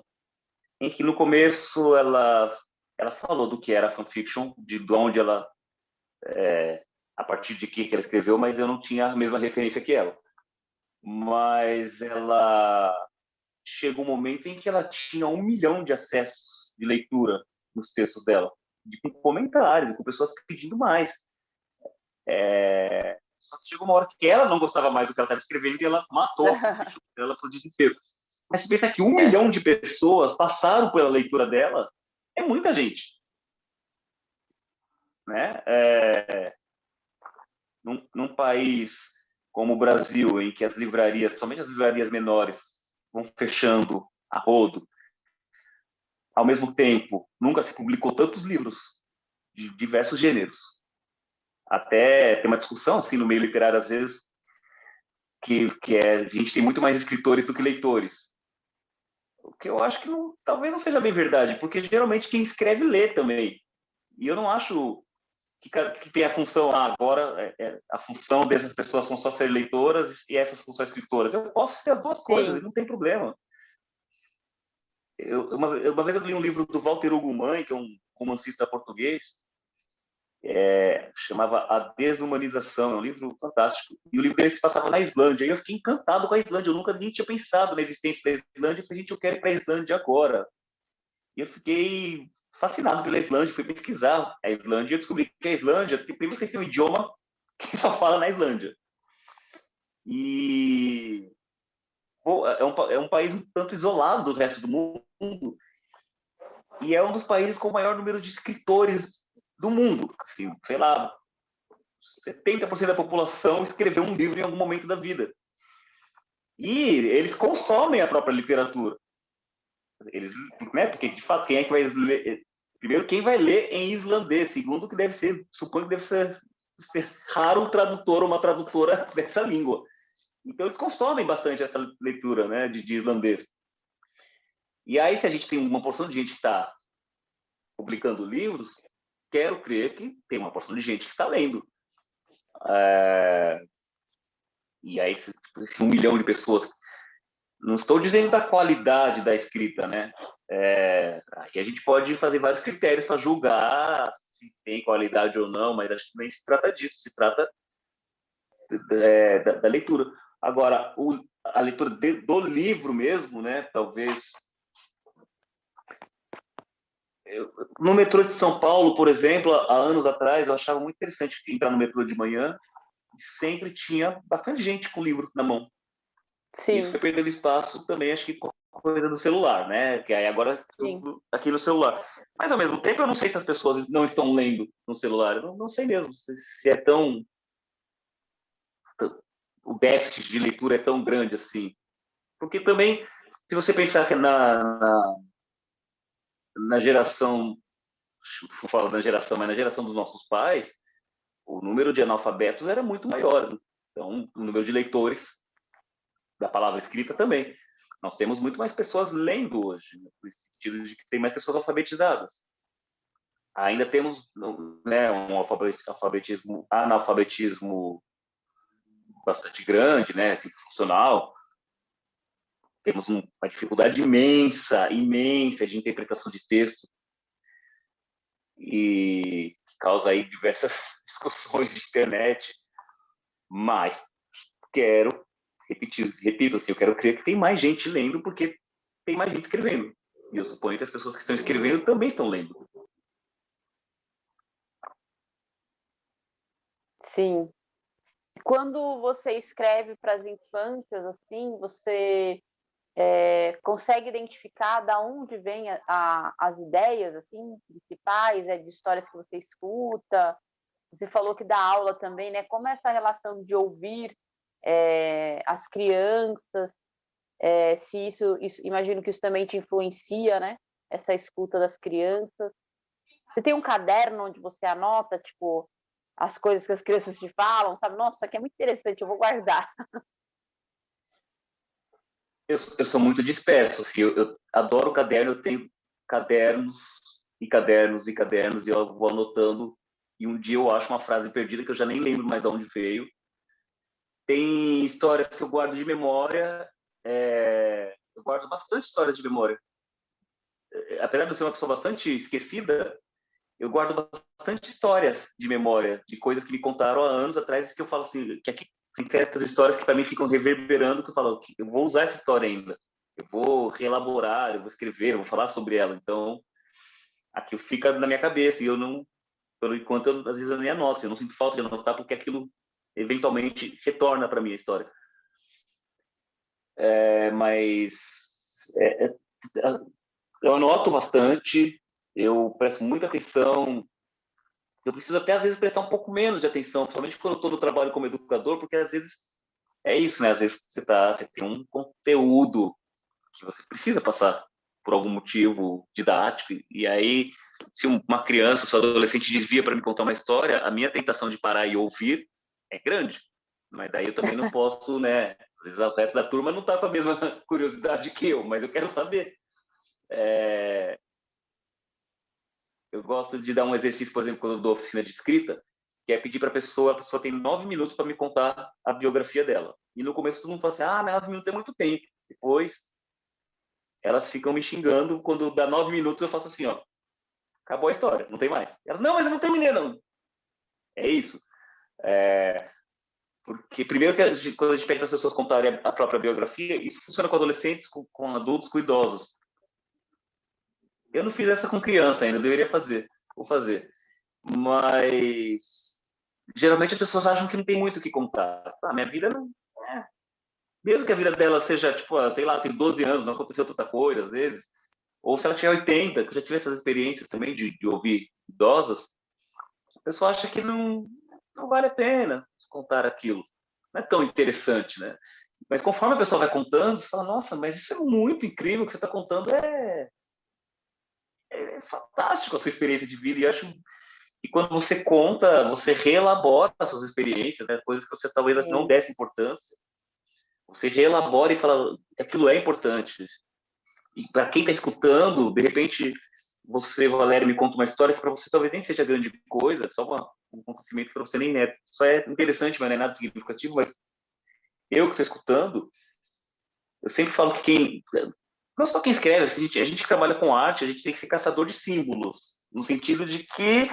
em que no começo ela falou do que era fanfiction, de onde ela, a partir de que ela escreveu, mas eu não tinha a mesma referência que ela. Mas ela chegou um momento em que ela tinha 1 milhão de acessos de leitura nos textos dela, com comentários, com pessoas pedindo mais. Só que chegou uma hora que ela não gostava mais do que ela estava escrevendo e ela matou a fanfiction dela por desespero. Mas se pensa que 1 milhão de pessoas passaram pela leitura dela, é muita gente. Né? Num país como o Brasil, em que as livrarias, somente as livrarias menores, vão fechando a rodo, ao mesmo tempo, nunca se publicou tantos livros de diversos gêneros. Até tem uma discussão assim no meio literário, às vezes, a gente tem muito mais escritores do que leitores. O que eu acho que talvez não seja bem verdade, porque geralmente quem escreve lê também. E eu não acho que tem a função, agora a função dessas pessoas são só ser leitoras e essas são só escritoras. Eu posso ser as duas coisas, Sim. não tem problema. Uma vez eu li um livro do Walter Hugo Mãe, que é um romancista português, chamava A Desumanização, é um livro fantástico. E o livro dele se passava na Islândia. E eu fiquei encantado com a Islândia. Eu nunca nem tinha pensado na existência da Islândia. Eu falei, gente, eu quero ir para a Islândia agora. E eu fiquei fascinado pela Islândia, fui pesquisar a Islândia e descobri que a Islândia, primeiro que tem um idioma que só fala na Islândia. E é um país um tanto isolado do resto do mundo e é um dos países com o maior número de escritores do mundo. Assim, sei lá, 70% da população escreveu um livro em algum momento da vida. E eles consomem a própria literatura. Eles, né, porque, de fato, quem é que vai ler? Primeiro, quem vai ler em islandês? Segundo, que deve ser, suponho que deve ser raro um tradutor ou uma tradutora dessa língua. Então, eles consomem bastante essa leitura, né, de islandês. E aí, se a gente tem uma porção de gente que está publicando livros, quero crer que tem uma porção de gente que está lendo. E aí, esse 1 milhão de pessoas, não estou dizendo da qualidade da escrita, né? Aqui a gente pode fazer vários critérios para julgar se tem qualidade ou não, mas acho que nem se trata disso, se trata da leitura. Agora, a leitura do livro mesmo, né? Talvez. No metrô de São Paulo, por exemplo, há anos atrás, eu achava muito interessante entrar no metrô de manhã e sempre tinha bastante gente com livro na mão. Sim. Isso foi perdendo espaço também, acho que com a coisa do celular, né? Que aí agora aqui no celular. Mas ao mesmo tempo, eu não sei se as pessoas não estão lendo no celular. Eu não sei mesmo se é tão. O déficit de leitura é tão grande assim. Porque também, se você pensar que na geração, vou falar da geração, mas na geração dos nossos pais, o número de analfabetos era muito maior. Então, o número de leitores da palavra escrita também. Nós temos muito mais pessoas lendo hoje, né? No sentido de que tem mais pessoas alfabetizadas. Ainda temos, né, um analfabetismo bastante grande, né, funcional. Temos uma dificuldade imensa de interpretação de texto e que causa aí diversas discussões de internet. Mas repito assim, eu quero crer que tem mais gente lendo porque tem mais gente escrevendo. E eu suponho que as pessoas que estão escrevendo também estão lendo. Sim. quando você escreve para as infâncias, assim, você consegue identificar da onde vêm as ideias, assim, principais, de histórias que você escuta? Você falou que dá aula também, né? Como é essa relação de ouvir as crianças? Se isso, imagino que isso também te influencia, né? Essa escuta das crianças. Você tem um caderno onde você anota, tipo, as coisas que as crianças te falam, sabe? Nossa, isso aqui é muito interessante, eu vou guardar. Eu sou muito disperso, assim, eu adoro caderno, eu tenho cadernos e cadernos e cadernos, e eu vou anotando, e um dia eu acho uma frase perdida que eu já nem lembro mais de onde veio. Tem histórias que eu guardo de memória, eu guardo bastante histórias de memória. Apesar de eu ser uma pessoa bastante esquecida, eu guardo bastante histórias de memória, de coisas que me contaram há anos atrás, que eu falo assim, que aqui tem certas histórias que para mim ficam reverberando, que eu falo, eu vou usar essa história ainda, eu vou reelaborar, eu vou escrever, eu vou falar sobre ela. Então, aquilo fica na minha cabeça, e eu não, pelo enquanto, às vezes eu nem anoto, eu não sinto falta de anotar, porque aquilo eventualmente retorna para mim a história. Mas eu anoto bastante, eu presto muita atenção. Eu preciso até, às vezes, prestar um pouco menos de atenção, principalmente quando eu estou no trabalho como educador, porque, às vezes, é isso, né? Às vezes você tem um conteúdo que você precisa passar por algum motivo didático, e aí, se uma criança, ou adolescente desvia para me contar uma história, a minha tentação de parar e ouvir é grande. Mas daí eu também não posso, né? Às vezes o resto da turma não está com a mesma curiosidade que eu, mas eu quero saber. Eu gosto de dar um exercício, por exemplo, quando eu dou oficina de escrita, que é pedir para a pessoa tem 9 minutos para me contar a biografia dela. E no começo todo mundo fala assim, mas 9 minutos é muito tempo. Depois, elas ficam me xingando, quando dá 9 minutos eu faço assim, ó, acabou a história, não tem mais. Elas, não, mas eu não terminei, não. É isso. Porque primeiro que quando a gente pede para as pessoas contarem a própria biografia, isso funciona com adolescentes, com adultos, com idosos. Eu não fiz essa com criança ainda, eu deveria fazer. Vou fazer. Mas geralmente as pessoas acham que não tem muito o que contar. Minha vida não é. Mesmo que a vida dela seja, tipo, sei lá, tem 12 anos, não aconteceu tanta coisa, às vezes. Ou se ela tiver 80, que eu já tive essas experiências também de ouvir idosas, a pessoa acha que não vale a pena contar aquilo. Não é tão interessante, né? Mas conforme a pessoa vai contando, você fala, nossa, mas isso é muito incrível, o que você está contando é fantástico a sua experiência de vida. E eu acho que quando você conta, você reelabora as suas experiências, né? Coisas que você talvez não desse importância. Você reelabora e fala que aquilo é importante. E para quem está escutando, de repente, você, Valério, me conta uma história que para você talvez nem seja grande coisa, só um acontecimento que para você nem é. Só é interessante, mas não é nada significativo. Mas eu que estou escutando, eu sempre falo que não só quem escreve, a gente que trabalha com arte, a gente tem que ser caçador de símbolos, no sentido de que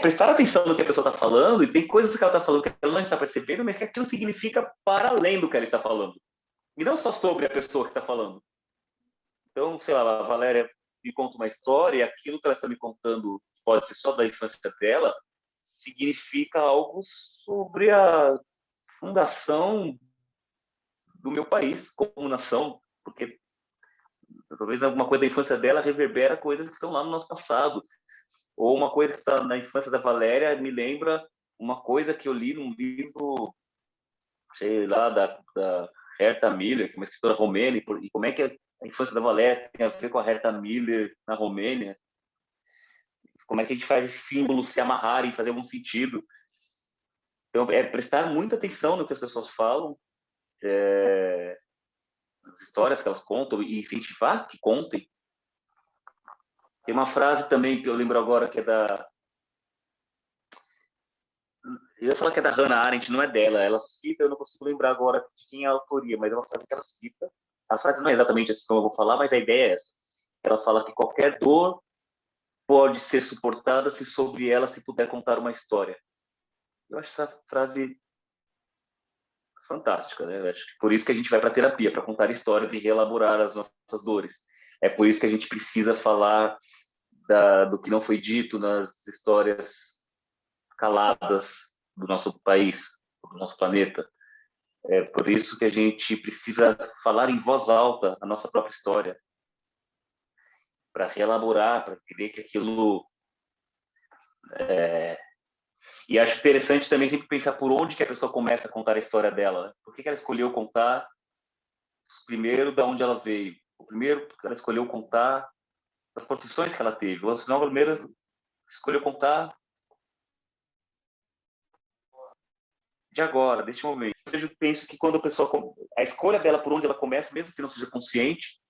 prestar atenção no que a pessoa está falando, e tem coisas que ela está falando que ela não está percebendo, mas que aquilo significa para além do que ela está falando. E não só sobre a pessoa que está falando. Então, sei lá, a Valéria me conta uma história, e aquilo que ela está me contando pode ser só da infância dela, significa algo sobre a fundação do meu país como nação, porque talvez alguma coisa da infância dela reverbera coisas que estão lá no nosso passado. Ou uma coisa que está na infância da Valéria me lembra uma coisa que eu li num livro, sei lá, da Herta Miller, que é uma escritora romena, e como é que a infância da Valéria tem a ver com a Herta Miller na Romênia. Como é que a gente faz esses símbolos se amarrarem, fazer algum sentido. Então, é prestar muita atenção no que as pessoas falam, nas histórias que elas contam, e incentivar que contem. Tem uma frase também que eu lembro agora, que é eu ia falar que é da Hannah Arendt, não é dela. Ela cita, eu não consigo lembrar agora de quem é a autoria, mas é uma frase que ela cita. A frase não é exatamente assim como eu vou falar, mas a ideia é essa. Ela fala que qualquer dor pode ser suportada se sobre ela se puder contar uma história. Eu acho essa frase fantástica, né? Eu acho que por isso que a gente vai para a terapia, para contar histórias e reelaborar as nossas dores. É por isso que a gente precisa falar do que não foi dito nas histórias caladas do nosso país, do nosso planeta. É por isso que a gente precisa falar em voz alta a nossa própria história, para reelaborar, para querer que aquilo... E acho interessante também sempre pensar por onde que a pessoa começa a contar a história dela. Né? Por que ela escolheu contar primeiro de onde ela veio? O primeiro que ela escolheu contar as profissões que ela teve. Ou senão, primeiro escolheu contar de agora, deste momento. Eu penso que quando a pessoa... A escolha dela por onde ela começa, mesmo que não seja consciente,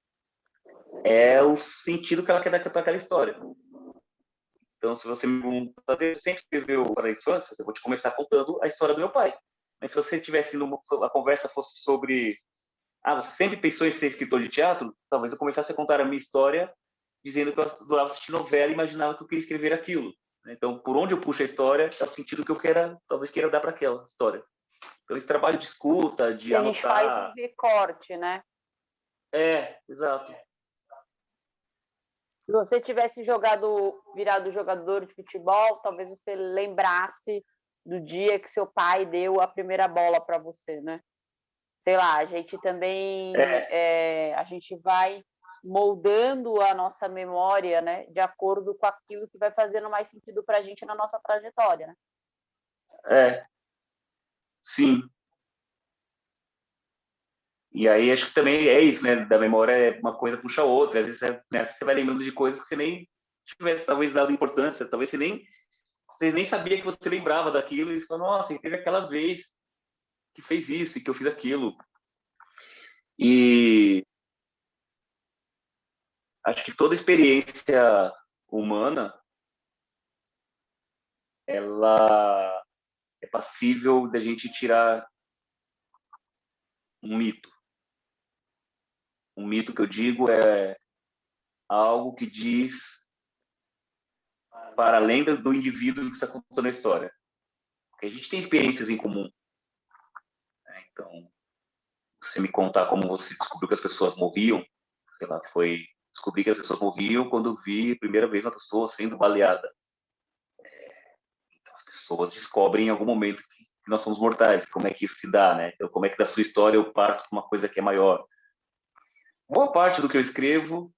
é o sentido que ela quer dar para aquela história. Então, se você me pergunta, eu sempre escreveu para a infância, eu vou te começar contando a história do meu pai. Mas se você tivesse a conversa fosse sobre, você sempre pensou em ser escritor de teatro? Talvez eu começasse a contar a minha história dizendo que eu adorava assistir novela e imaginava que eu queria escrever aquilo. Então, por onde eu puxo a história, é o sentido que eu talvez queira dar para aquela história. Então, esse trabalho de escuta, de Se a gente faz anotar... um recorte, né? Exato. Se você tivesse virado jogador de futebol, talvez você lembrasse do dia que seu pai deu a primeira bola para você, né? Sei lá, a gente também a gente vai moldando a nossa memória, né, de acordo com aquilo que vai fazendo mais sentido para a gente na nossa trajetória. Né? Sim. E aí acho que também é isso, né? Da memória é uma coisa puxa a outra. Às vezes você vai lembrando de coisas que você nem tivesse talvez dado importância, talvez você nem sabia que você lembrava daquilo e você fala, nossa, teve aquela vez que fez isso e que eu fiz aquilo. E acho que toda experiência humana ela é passível da gente tirar um mito. Um mito que eu digo é algo que diz para além do indivíduo que está contando a história. Porque a gente tem experiências em comum. Né? Então, você me contar como você descobriu que as pessoas morriam, sei lá, descobri que as pessoas morriam quando vi a primeira vez uma pessoa sendo baleada. Então, as pessoas descobrem em algum momento que nós somos mortais. Como é que isso se dá, né? Então, como é que da sua história eu parto para uma coisa que é maior? Boa parte do que eu escrevo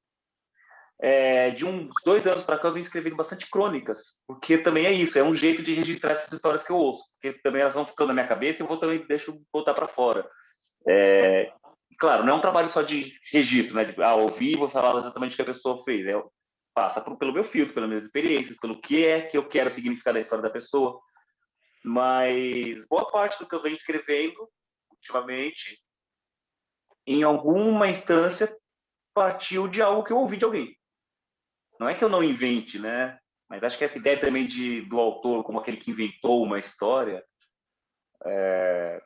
de uns 2 anos para cá eu venho escrevendo bastante crônicas, porque também é isso, é um jeito de registrar essas histórias que eu ouço, porque também elas vão ficando na minha cabeça e eu também deixo voltar para fora. Claro, não é um trabalho só de registro, né? De ouvir e vou falar exatamente o que a pessoa fez. Passa pelo meu filtro, pelas minhas experiências, pelo que é que eu quero significar da história da pessoa. Mas boa parte do que eu venho escrevendo ultimamente, em alguma instância, partiu de algo que eu ouvi de alguém. Não é que eu não invente, né? Mas acho que essa ideia também do autor como aquele que inventou uma história, ela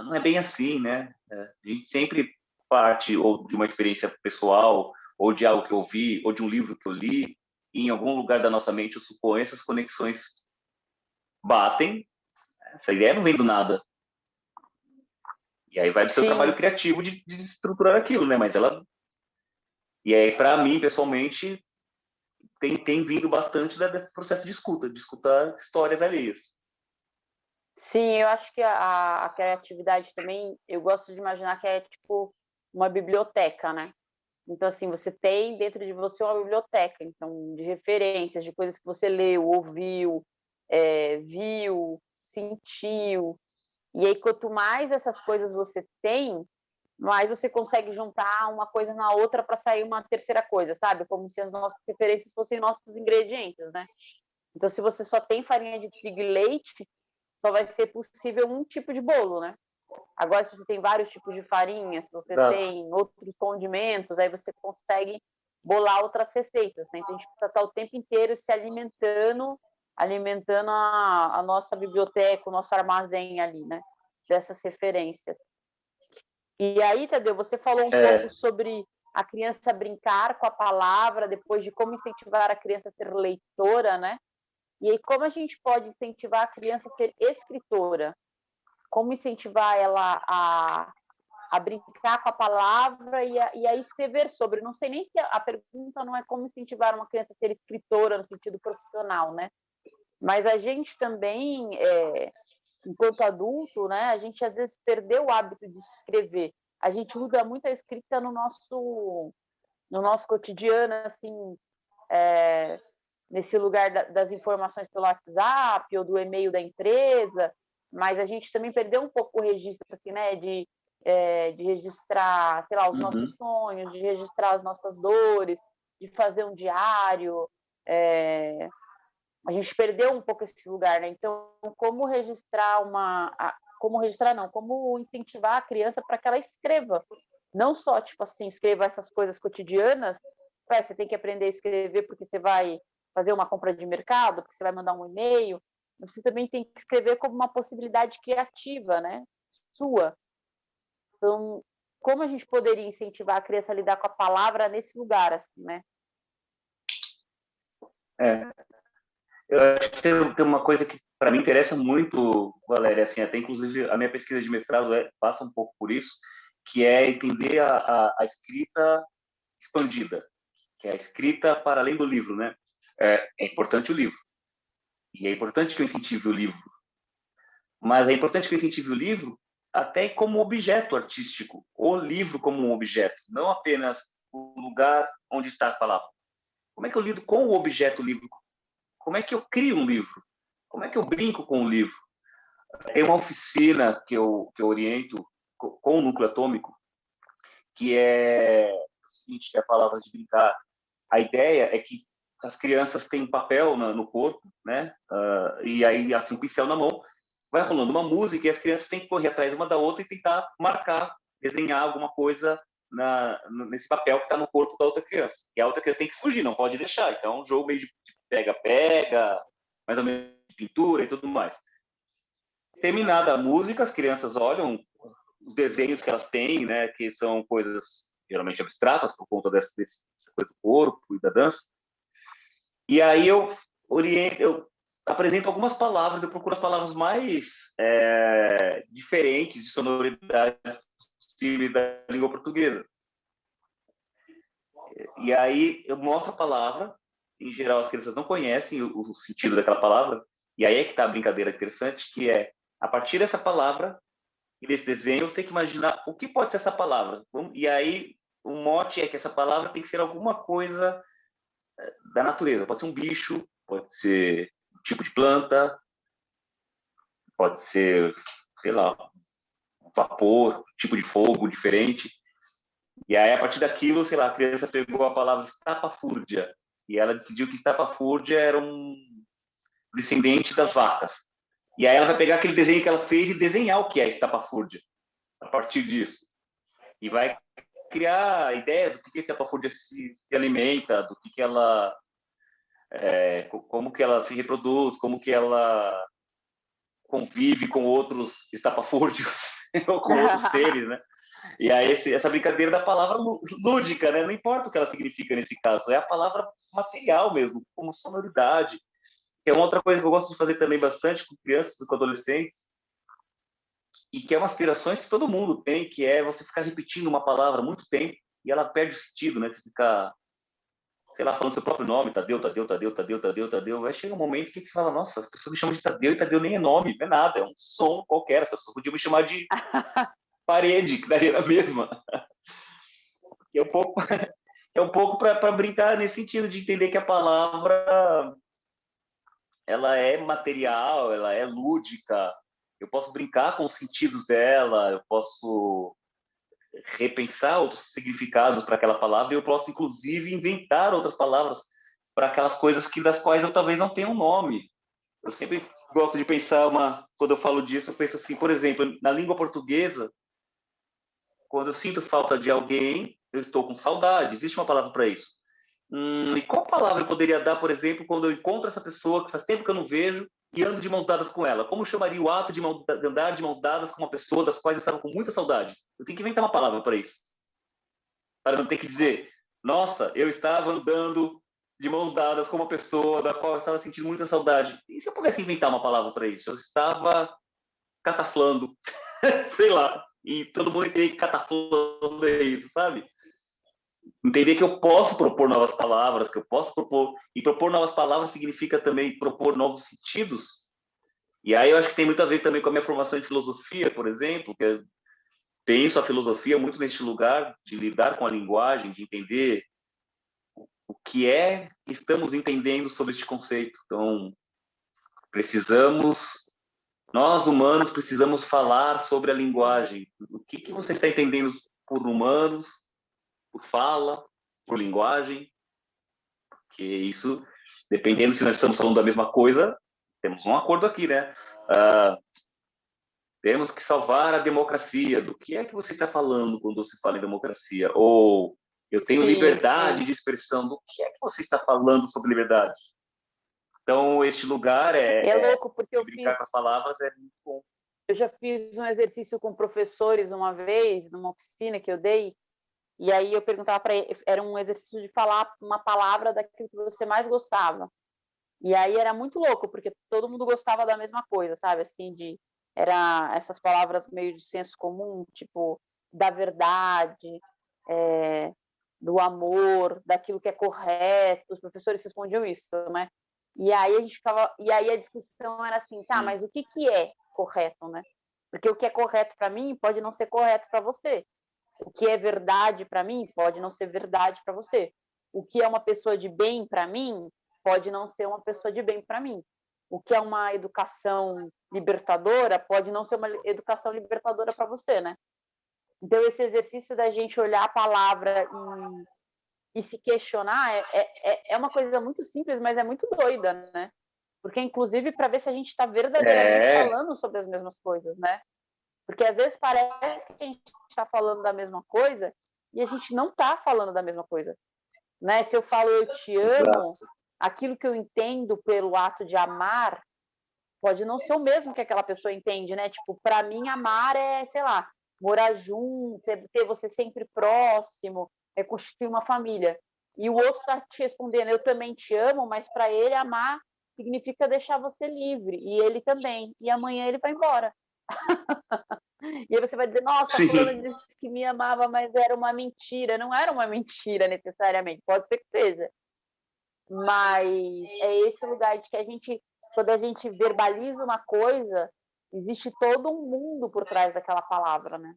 não é bem assim, né? A gente sempre parte ou de uma experiência pessoal, ou de algo que eu vi, ou de um livro que eu li, e em algum lugar da nossa mente eu suponho essas conexões batem. Essa ideia não vem do nada. E aí vai do seu trabalho criativo de estruturar aquilo, né? Mas ela... E aí, para mim, pessoalmente, tem vindo bastante desse processo de escutar histórias alheias. Sim, eu acho que a criatividade também, eu gosto de imaginar que é tipo uma biblioteca, né? Então, assim, você tem dentro de você uma biblioteca, então, de referências, de coisas que você leu, ouviu, viu, sentiu. E aí, quanto mais essas coisas você tem, mais você consegue juntar uma coisa na outra para sair uma terceira coisa, sabe? Como se as nossas referências fossem nossos ingredientes, né? Então, se você só tem farinha de trigo e leite, só vai ser possível um tipo de bolo, né? Agora, se você tem vários tipos de farinha, se você tem outros condimentos, aí você consegue bolar outras receitas, né? Então, a gente precisa estar o tempo inteiro se alimentando a nossa biblioteca, o nosso armazém ali, né? Dessas referências. E aí, Tadeu, você falou um pouco sobre a criança brincar com a palavra, depois de como incentivar a criança a ser leitora, né? E aí, como a gente pode incentivar a criança a ser escritora? Como incentivar ela a brincar com a palavra e a escrever sobre? Não sei nem se a pergunta não é como incentivar uma criança a ser escritora no sentido profissional, né? Mas a gente também, enquanto adulto, né, a gente às vezes perdeu o hábito de escrever. A gente usa muito a escrita no nosso cotidiano, assim, nesse lugar das informações pelo WhatsApp ou do e-mail da empresa, mas a gente também perdeu um pouco o registro, assim, né, de registrar, sei lá, os Uhum. nossos sonhos, de registrar as nossas dores, de fazer um diário. É, a gente perdeu um pouco esse lugar, né? Então, como registrar não, como incentivar a criança para que ela escreva, não só tipo assim, escreva essas coisas cotidianas. Você tem que aprender a escrever porque você vai fazer uma compra de mercado, porque você vai mandar um e-mail. Você também tem que escrever como uma possibilidade criativa, né? Sua. Então, como a gente poderia incentivar a criança a lidar com a palavra nesse lugar, assim, né? É, eu acho que tem uma coisa que para mim interessa muito, Valéria, assim, até inclusive a minha pesquisa de mestrado passa um pouco por isso, que é entender a escrita expandida, que é a escrita para além do livro, né? É importante o livro, e é importante que eu incentive o livro, mas é importante que eu incentive o livro até como objeto artístico, o livro como um objeto, não apenas o lugar onde está a palavra. Como é que eu lido com o objeto livro? Como é que eu crio um livro? Como é que eu brinco com o livro? Tem uma oficina que eu oriento com o núcleo atômico, que é o seguinte, que é palavras de brincar. A ideia é que as crianças têm um papel no corpo, né? E aí, assim, um pincel na mão, vai rolando uma música e as crianças têm que correr atrás uma da outra e tentar marcar, desenhar alguma coisa nesse papel que está no corpo da outra criança. E a outra criança tem que fugir, não pode deixar. Então, é um jogo meio de pega-pega, mais ou menos de pintura e tudo mais. Terminada a música, as crianças olham os desenhos que elas têm, né, que são coisas geralmente abstratas por conta dessa coisa do corpo e da dança. E aí eu apresento algumas palavras, eu procuro as palavras mais diferentes de sonoridade possível da língua portuguesa. E aí eu mostro a palavra, em geral as crianças não conhecem o sentido daquela palavra, e aí é que está a brincadeira interessante, que é, a partir dessa palavra e desse desenho, você tem que imaginar o que pode ser essa palavra. E aí o mote é que essa palavra tem que ser alguma coisa da natureza. Pode ser um bicho, pode ser um tipo de planta, pode ser, sei lá, um vapor, um tipo de fogo diferente. E aí, a partir daquilo, sei lá, a criança pegou a palavra estapafúrdia e ela decidiu que estapafúrdia era um descendente das vacas. E aí ela vai pegar aquele desenho que ela fez e desenhar o que é estapafúrdia a partir disso. E vai criar ideias do que a estapafúrdia se alimenta, do que ela como que ela se reproduz, como que ela convive com outros estapafúrdios ou com outros seres, né? E aí essa brincadeira da palavra lúdica, né? Não importa o que ela significa nesse caso, é a palavra material mesmo, como sonoridade. Que é uma outra coisa que eu gosto de fazer também bastante com crianças, com adolescentes, e que é uma aspiração que todo mundo tem, que é você ficar repetindo uma palavra muito tempo e ela perde o sentido, né? Você ficar, sei lá, falando seu próprio nome, Tadeu, Tadeu, Tadeu, Tadeu, Tadeu, Tadeu. Vai chegar um momento que você fala, nossa, as pessoas me chamam de Tadeu e Tadeu nem é nome, não é nada, é um som qualquer. As pessoas podiam me chamar de parede, que daria a mesma. E é um pouco para brincar nesse sentido de entender que a palavra ela é material, ela é lúdica. Eu posso brincar com os sentidos dela, eu posso repensar outros significados para aquela palavra e eu posso inclusive inventar outras palavras para aquelas coisas das quais eu talvez não tenha um nome. Eu sempre gosto de pensar quando eu falo disso, eu penso assim, por exemplo, na língua portuguesa, quando eu sinto falta de alguém, eu estou com saudade. Existe uma palavra para isso. E qual palavra eu poderia dar, por exemplo, quando eu encontro essa pessoa que faz tempo que eu não vejo e ando de mãos dadas com ela? Como chamaria o ato de andar de mãos dadas com uma pessoa das quais eu estava com muita saudade? Eu tenho que inventar uma palavra para isso. Para não ter que dizer, nossa, eu estava andando de mãos dadas com uma pessoa da qual eu estava sentindo muita saudade. E se eu pudesse inventar uma palavra para isso? Eu estava cataflando, sei lá. E todo mundo entende que cataflando é isso, sabe? entender que eu posso propor novas palavras, que eu posso propor, e propor novas palavras significa também propor novos sentidos. E aí eu acho que tem muito a ver também com a minha formação em filosofia, por exemplo, que eu penso a filosofia muito neste lugar de lidar com a linguagem, de entender o que é que estamos entendendo sobre este conceito. Então, nós humanos precisamos falar sobre a linguagem. O que você está entendendo por humanos, por fala, por linguagem? Que isso, dependendo se nós estamos falando da mesma coisa, temos um acordo aqui, né? Ah, temos que salvar a democracia. Do que é que você está falando quando você fala em democracia? Ou eu tenho Sim, liberdade sim. de expressão. Do que é que você está falando sobre liberdade? Então, este lugar É louco, porque de brincar com as palavras é muito bom. eu já fiz um exercício com professores uma vez, numa oficina que eu dei, e aí eu perguntava para ele, era um exercício de falar uma palavra daquilo que você mais gostava. E aí era muito louco, porque todo mundo gostava da mesma coisa, sabe? Assim, era essas palavras meio de senso comum, tipo, da verdade, é, do amor, daquilo que é correto. Os professores respondiam isso, né? E aí a discussão era assim, tá, mas o que que é correto, né? Porque o que é correto para mim pode não ser correto para você. O que é verdade para mim pode não ser verdade para você. O que é uma pessoa de bem para mim pode não ser uma pessoa de bem para mim. O que é uma educação libertadora pode não ser uma educação libertadora para você, né? Então, esse exercício da gente olhar a palavra e se questionar é uma coisa muito simples, mas é muito doida, né? Porque, inclusive, para ver se a gente está verdadeiramente É, falando sobre as mesmas coisas, né? Porque às vezes parece que a gente está falando da mesma coisa e a gente não está falando da mesma coisa, né? Se eu falo eu te amo, exato. aquilo que eu entendo pelo ato de amar pode não ser o mesmo que aquela pessoa entende, né? Tipo, para mim amar é, sei lá, morar junto, ter você sempre próximo, é constituir uma família. E o outro está te respondendo, eu também te amo, mas para ele amar significa deixar você livre, e ele também. E amanhã ele vai embora. E aí você vai dizer, nossa, fulano Sim, disse que me amava, mas era uma mentira. Não era uma mentira necessariamente, pode ser que seja. Mas é esse lugar de que quando a gente verbaliza uma coisa, existe todo um mundo por trás daquela palavra, né?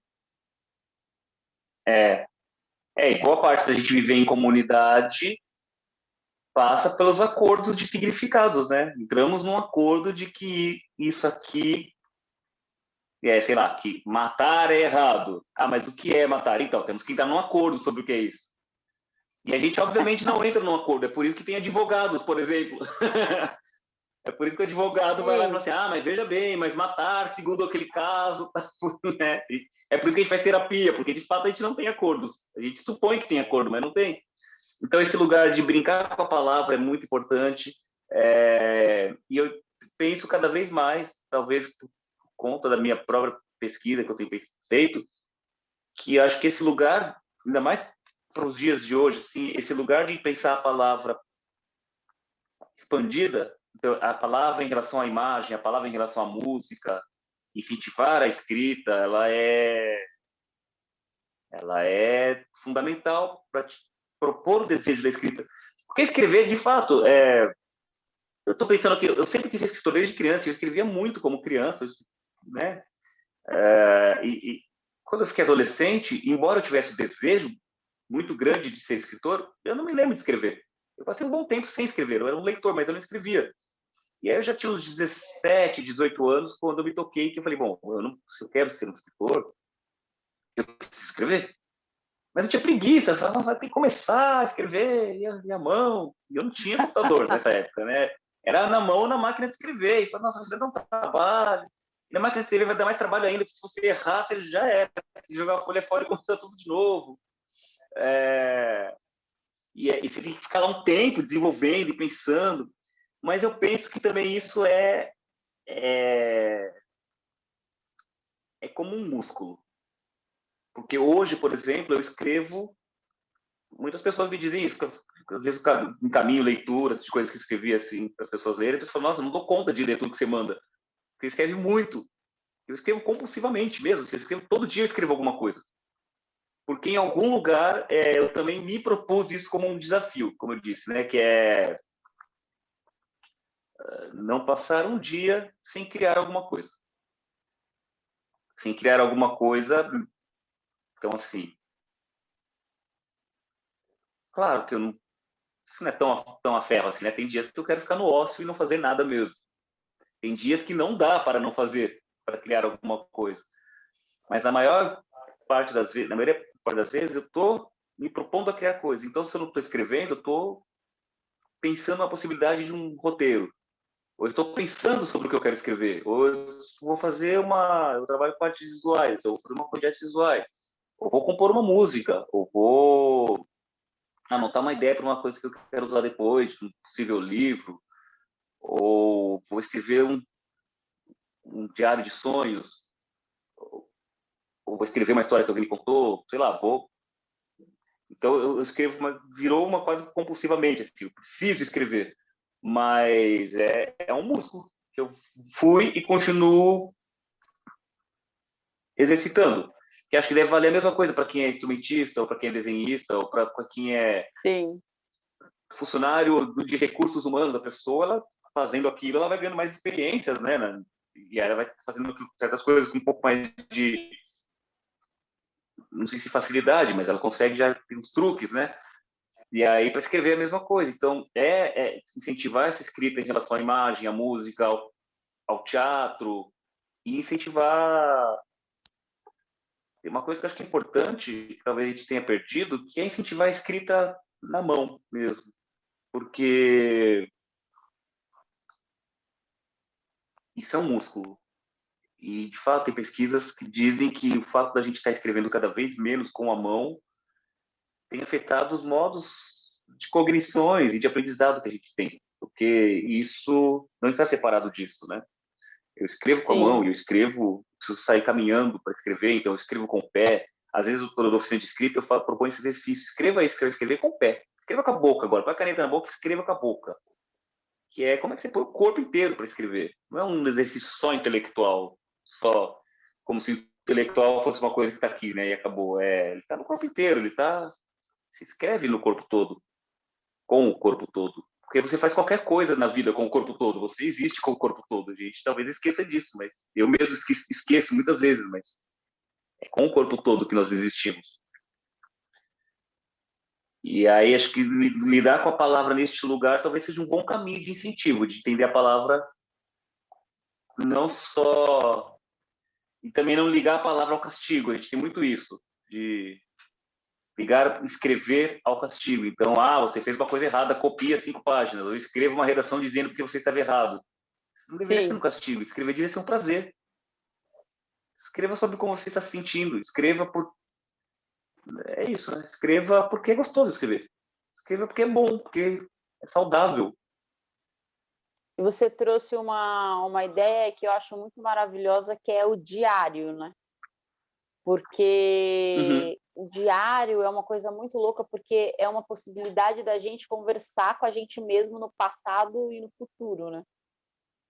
é, e boa parte da gente viver em comunidade passa pelos acordos de significados, né? Entramos num acordo de que isso aqui sei lá, que matar é errado. Ah, mas o que é matar? Então, temos que entrar num acordo sobre o que é isso. E a gente, obviamente, não entra num acordo. É por isso que tem advogados, por exemplo. É por isso que o advogado vai lá e fala Sim, assim, ah, mas veja bem, mas matar, segundo aquele caso, né? É por isso que a gente faz terapia, porque de fato a gente não tem acordos. A gente supõe que tem acordo, mas não tem. Então, esse lugar de brincar com a palavra é muito importante. E eu penso cada vez mais, talvez por conta da minha própria pesquisa que eu tenho feito, que acho que esse lugar, ainda mais para os dias de hoje, assim, esse lugar de pensar a palavra expandida, então, a palavra em relação à imagem, a palavra em relação à música, incentivar a escrita, ela é fundamental para propor o desejo da escrita. Porque escrever, de fato, eu estou pensando aqui, eu sempre quis ser escritor desde criança, eu escrevia muito como criança, né? E quando eu fiquei adolescente, embora eu tivesse o desejo muito grande de ser escritor, eu não me lembro de escrever. Eu passei um bom tempo sem escrever, eu era um leitor, mas eu não escrevia. E aí eu já tinha uns 17, 18 anos, quando eu me toquei, que eu falei, bom, se eu quero ser um escritor, eu preciso escrever. Mas eu tinha preguiça, eu falava, nossa, tem que começar a escrever, e a mão. E eu não tinha computador nessa época, né? Era na mão, na máquina de escrever. E eu falava, nossa, você dá um trabalho. E na máquina de escrever vai dar mais trabalho ainda, porque se você errar, você já era. Se jogar a folha fora e começar tudo de novo. E você tem que ficar lá um tempo desenvolvendo e pensando. Mas eu penso que também isso é, é como um músculo. Porque hoje, por exemplo, eu escrevo. Muitas pessoas me dizem isso, que às vezes eu encaminho leituras de coisas que eu escrevi assim para as pessoas lerem, e as pessoas falam, nossa, não dou conta de ler tudo que você manda. Você escreve muito. Eu escrevo compulsivamente mesmo. Eu escrevo, todo dia eu escrevo alguma coisa. porque em algum lugar eu também me propus isso como um desafio, como eu disse, né? Que é não passar um dia sem criar alguma coisa. Sem criar alguma coisa, então assim, claro que eu não, isso não é tão a ferro assim, né? Tem dias que eu quero ficar no ócio e não fazer nada mesmo. Tem dias que não dá para não fazer, para criar alguma coisa. Mas na maior parte das vezes, na maioria das vezes, eu estou me propondo a criar coisas. Então, se eu não estou escrevendo, eu estou pensando na possibilidade de um roteiro. Ou eu estou pensando sobre o que eu quero escrever. Ou eu vou fazer eu trabalho com artes visuais, ou vou fazer uma coisa de artes visuais. Ou vou compor uma música, ou vou anotar uma ideia para uma coisa que eu quero usar depois, um possível livro, ou vou escrever um diário de sonhos, ou vou escrever uma história que alguém me contou, sei lá, vou. Então eu escrevo, virou uma quase compulsivamente, assim, eu preciso escrever, mas é um músculo que eu fui e continuo exercitando, que acho que deve valer a mesma coisa para quem é instrumentista, ou para quem é desenhista, ou para quem é Sim. funcionário de recursos humanos da pessoa, ela fazendo aquilo, ela vai ganhando mais experiências, né? E ela vai fazendo certas coisas com um pouco mais de, não sei se facilidade, mas ela consegue já ter uns truques, né? E aí para escrever é a mesma coisa. Então incentivar essa escrita em relação à imagem, à música, ao teatro e incentivar. Tem uma coisa que eu acho que é importante, que talvez a gente tenha perdido, que é incentivar a escrita na mão mesmo, porque isso é um músculo. E, de fato, tem pesquisas que dizem que o fato da gente estar escrevendo cada vez menos com a mão tem afetado os modos de cognições e de aprendizado que a gente tem, porque isso não está separado disso, né? Eu escrevo com a mão, Sim. eu escrevo, preciso sair caminhando para escrever, então eu escrevo com o pé. Às vezes, quando eu dou oficina de escrita, proponho esse exercício. Escreva isso, escrever com o pé. Escreva com a boca agora, põe a caneta na boca, escreva com a boca. Que é como é que você põe o corpo inteiro para escrever. Não é um exercício só intelectual, só como se o intelectual fosse uma coisa que está aqui, né? E acabou. Ele está no corpo inteiro, se escreve no corpo todo, com o corpo todo. Porque você faz qualquer coisa na vida com o corpo todo. Você existe com o corpo todo. A gente talvez esqueça disso, mas eu mesmo esqueço muitas vezes, mas é com o corpo todo que nós existimos. E aí acho que lidar com a palavra neste lugar talvez seja um bom caminho de incentivo, de entender a palavra não só. E também não ligar a palavra ao castigo. A gente tem muito isso, de ligar, escrever ao castigo. Então, você fez uma coisa errada, copia 5 páginas, ou escreva uma redação dizendo porque você estava errado. Isso não deveria ser um Sim. castigo. Escrever deveria ser um prazer. Escreva sobre como você está se sentindo. Escreva por. É isso, né? Escreva porque é gostoso escrever. Escreva porque é bom, porque é saudável. E você trouxe uma ideia que eu acho muito maravilhosa, que é o diário, né? Uhum. Porque o diário é uma coisa muito louca, porque é uma possibilidade da gente conversar com a gente mesmo no passado e no futuro, né?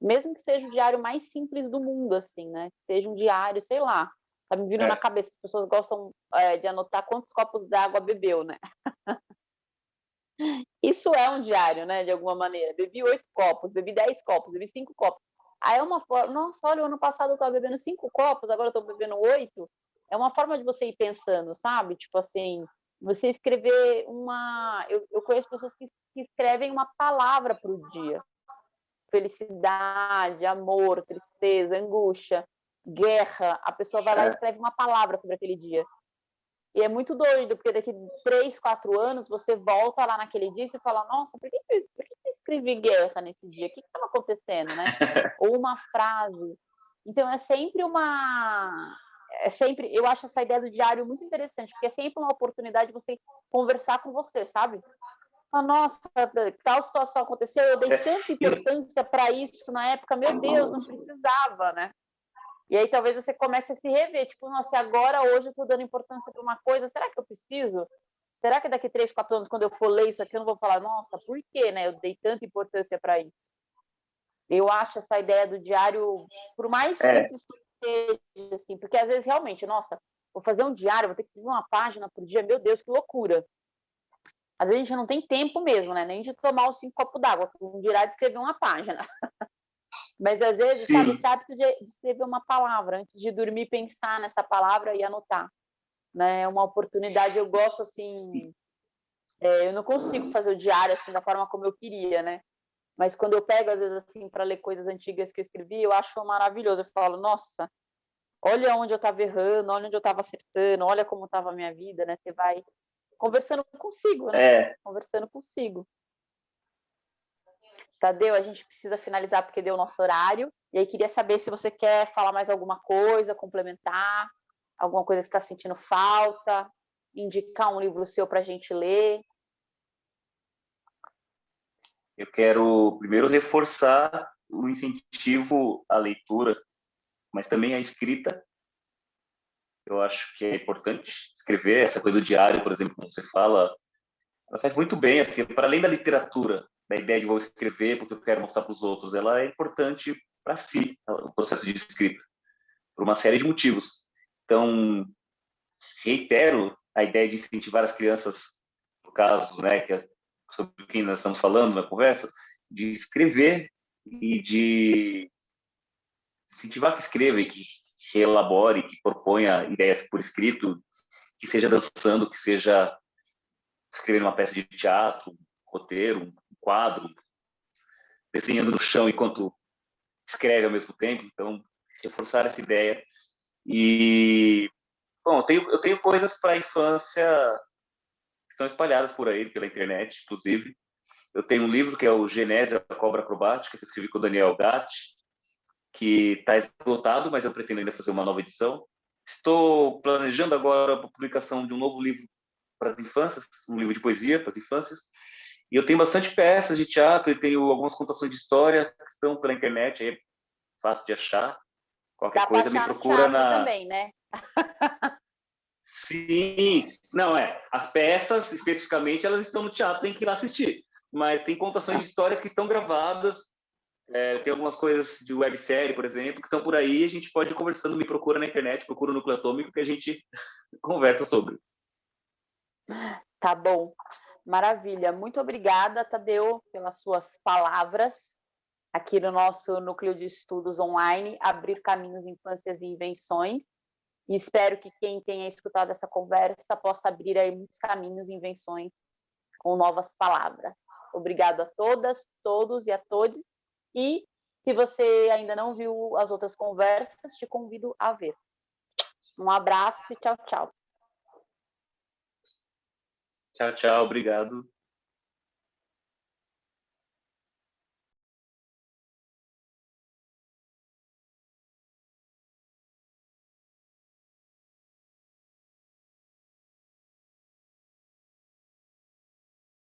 Mesmo que seja o diário mais simples do mundo, assim, né? Seja um diário, sei lá, tá me vindo na É, cabeça, as pessoas gostam de anotar quantos copos d'água bebeu, né? Isso é um diário, né? De alguma maneira. Bebi 8 copos, bebi 10 copos, bebi 5 copos. Aí é uma forma, nossa, olha, o ano passado eu estava bebendo 5 copos, agora eu estou bebendo 8. É uma forma de você ir pensando, sabe? Tipo assim, você escrever uma. Eu conheço pessoas que escrevem uma palavra para o dia: felicidade, amor, tristeza, angústia, guerra. A pessoa vai lá e é, escreve uma palavra sobre aquele dia. E é muito doido, porque daqui 3, 4 anos você volta lá naquele dia e você fala: nossa, por que eu escrevi guerra nesse dia? O que estava acontecendo, né? Ou uma frase. Então é sempre uma. Eu acho essa ideia do diário muito interessante, porque é sempre uma oportunidade de você conversar com você, sabe? Nossa, tal situação aconteceu, eu dei é. tanta E, importância para isso na época, meu Deus, não precisava, né? E aí talvez você comece a se rever, tipo, nossa, agora, hoje eu estou dando importância para uma coisa, será que eu preciso? Será que daqui 3, 4 anos, quando eu for ler isso aqui, eu não vou falar, nossa, por que, né? Eu dei tanta importância para isso. Eu acho essa ideia do diário, por mais é, simples que seja, assim, porque às vezes realmente, nossa, vou fazer um diário, vou ter que escrever uma página por dia, meu Deus, que loucura. Às vezes a gente não tem tempo mesmo, né? Nem de tomar os 5 copos d'água, um diário de escrever uma página. Mas às vezes, sabe, Sim. esse hábito de escrever uma palavra, antes de dormir, pensar nessa palavra e anotar, né? É uma oportunidade, eu gosto, assim, eu não consigo fazer o diário, assim, da forma como eu queria, né? Mas quando eu pego, às vezes, assim, para ler coisas antigas que eu escrevi, eu acho maravilhoso. Eu falo, nossa, olha onde eu estava errando, olha onde eu estava acertando, olha como estava a minha vida, né? Você vai conversando consigo, né? É, Conversando consigo. Tadeu, a gente precisa finalizar porque deu o nosso horário. E aí queria saber se você quer falar mais alguma coisa, complementar, alguma coisa que está sentindo falta, indicar um livro seu para a gente ler. eu quero primeiro reforçar o incentivo à leitura, mas também à escrita. Eu acho que é importante escrever, essa coisa do diário, por exemplo, como você fala, ela faz muito bem, assim, para além da literatura, da ideia de vou escrever porque eu quero mostrar para os outros, ela é importante para si, o processo de escrita, por uma série de motivos. Então, reitero a ideia de incentivar as crianças, no caso, né, que é sobre quem nós estamos falando na conversa, de escrever e de incentivar que escreva e que elabore, que proponha ideias por escrito, que seja dançando, que seja escrevendo uma peça de teatro, um roteiro, um quadro, desenhando no chão enquanto escreve ao mesmo tempo. Então, reforçar essa ideia. E, bom, eu tenho coisas para a infância que estão espalhadas por aí, pela internet, inclusive. Eu tenho um livro que é o Genese, a Cobra Acrobática, que eu escrevi com o Daniel Gatti, que está esgotado, mas eu pretendo ainda fazer uma nova edição. Estou planejando agora a publicação de um novo livro para as infâncias, um livro de poesia para as infâncias. E eu tenho bastante peças de teatro e tenho algumas contações de história que estão pela internet, aí é fácil de achar. Qualquer Dá para coisa me achar no procura teatro na... também, né? Sim, não é. As peças, especificamente, elas estão no teatro, tem que ir lá assistir. Mas tem contações de histórias que estão gravadas, tem algumas coisas de websérie, por exemplo, que estão por aí, a gente pode ir conversando, me procura na internet, procura o Núcleo Atômico, que a gente conversa sobre. Tá bom. Maravilha. Muito obrigada, Tadeu, pelas suas palavras aqui no nosso núcleo de estudos online, Abrir Caminhos, Infâncias e Invenções. E espero que quem tenha escutado essa conversa possa abrir aí muitos caminhos e invenções com novas palavras. Obrigado a todas, todos e a todos. E se você ainda não viu as outras conversas, te convido a ver. Um abraço e tchau, tchau. Tchau, tchau, obrigado.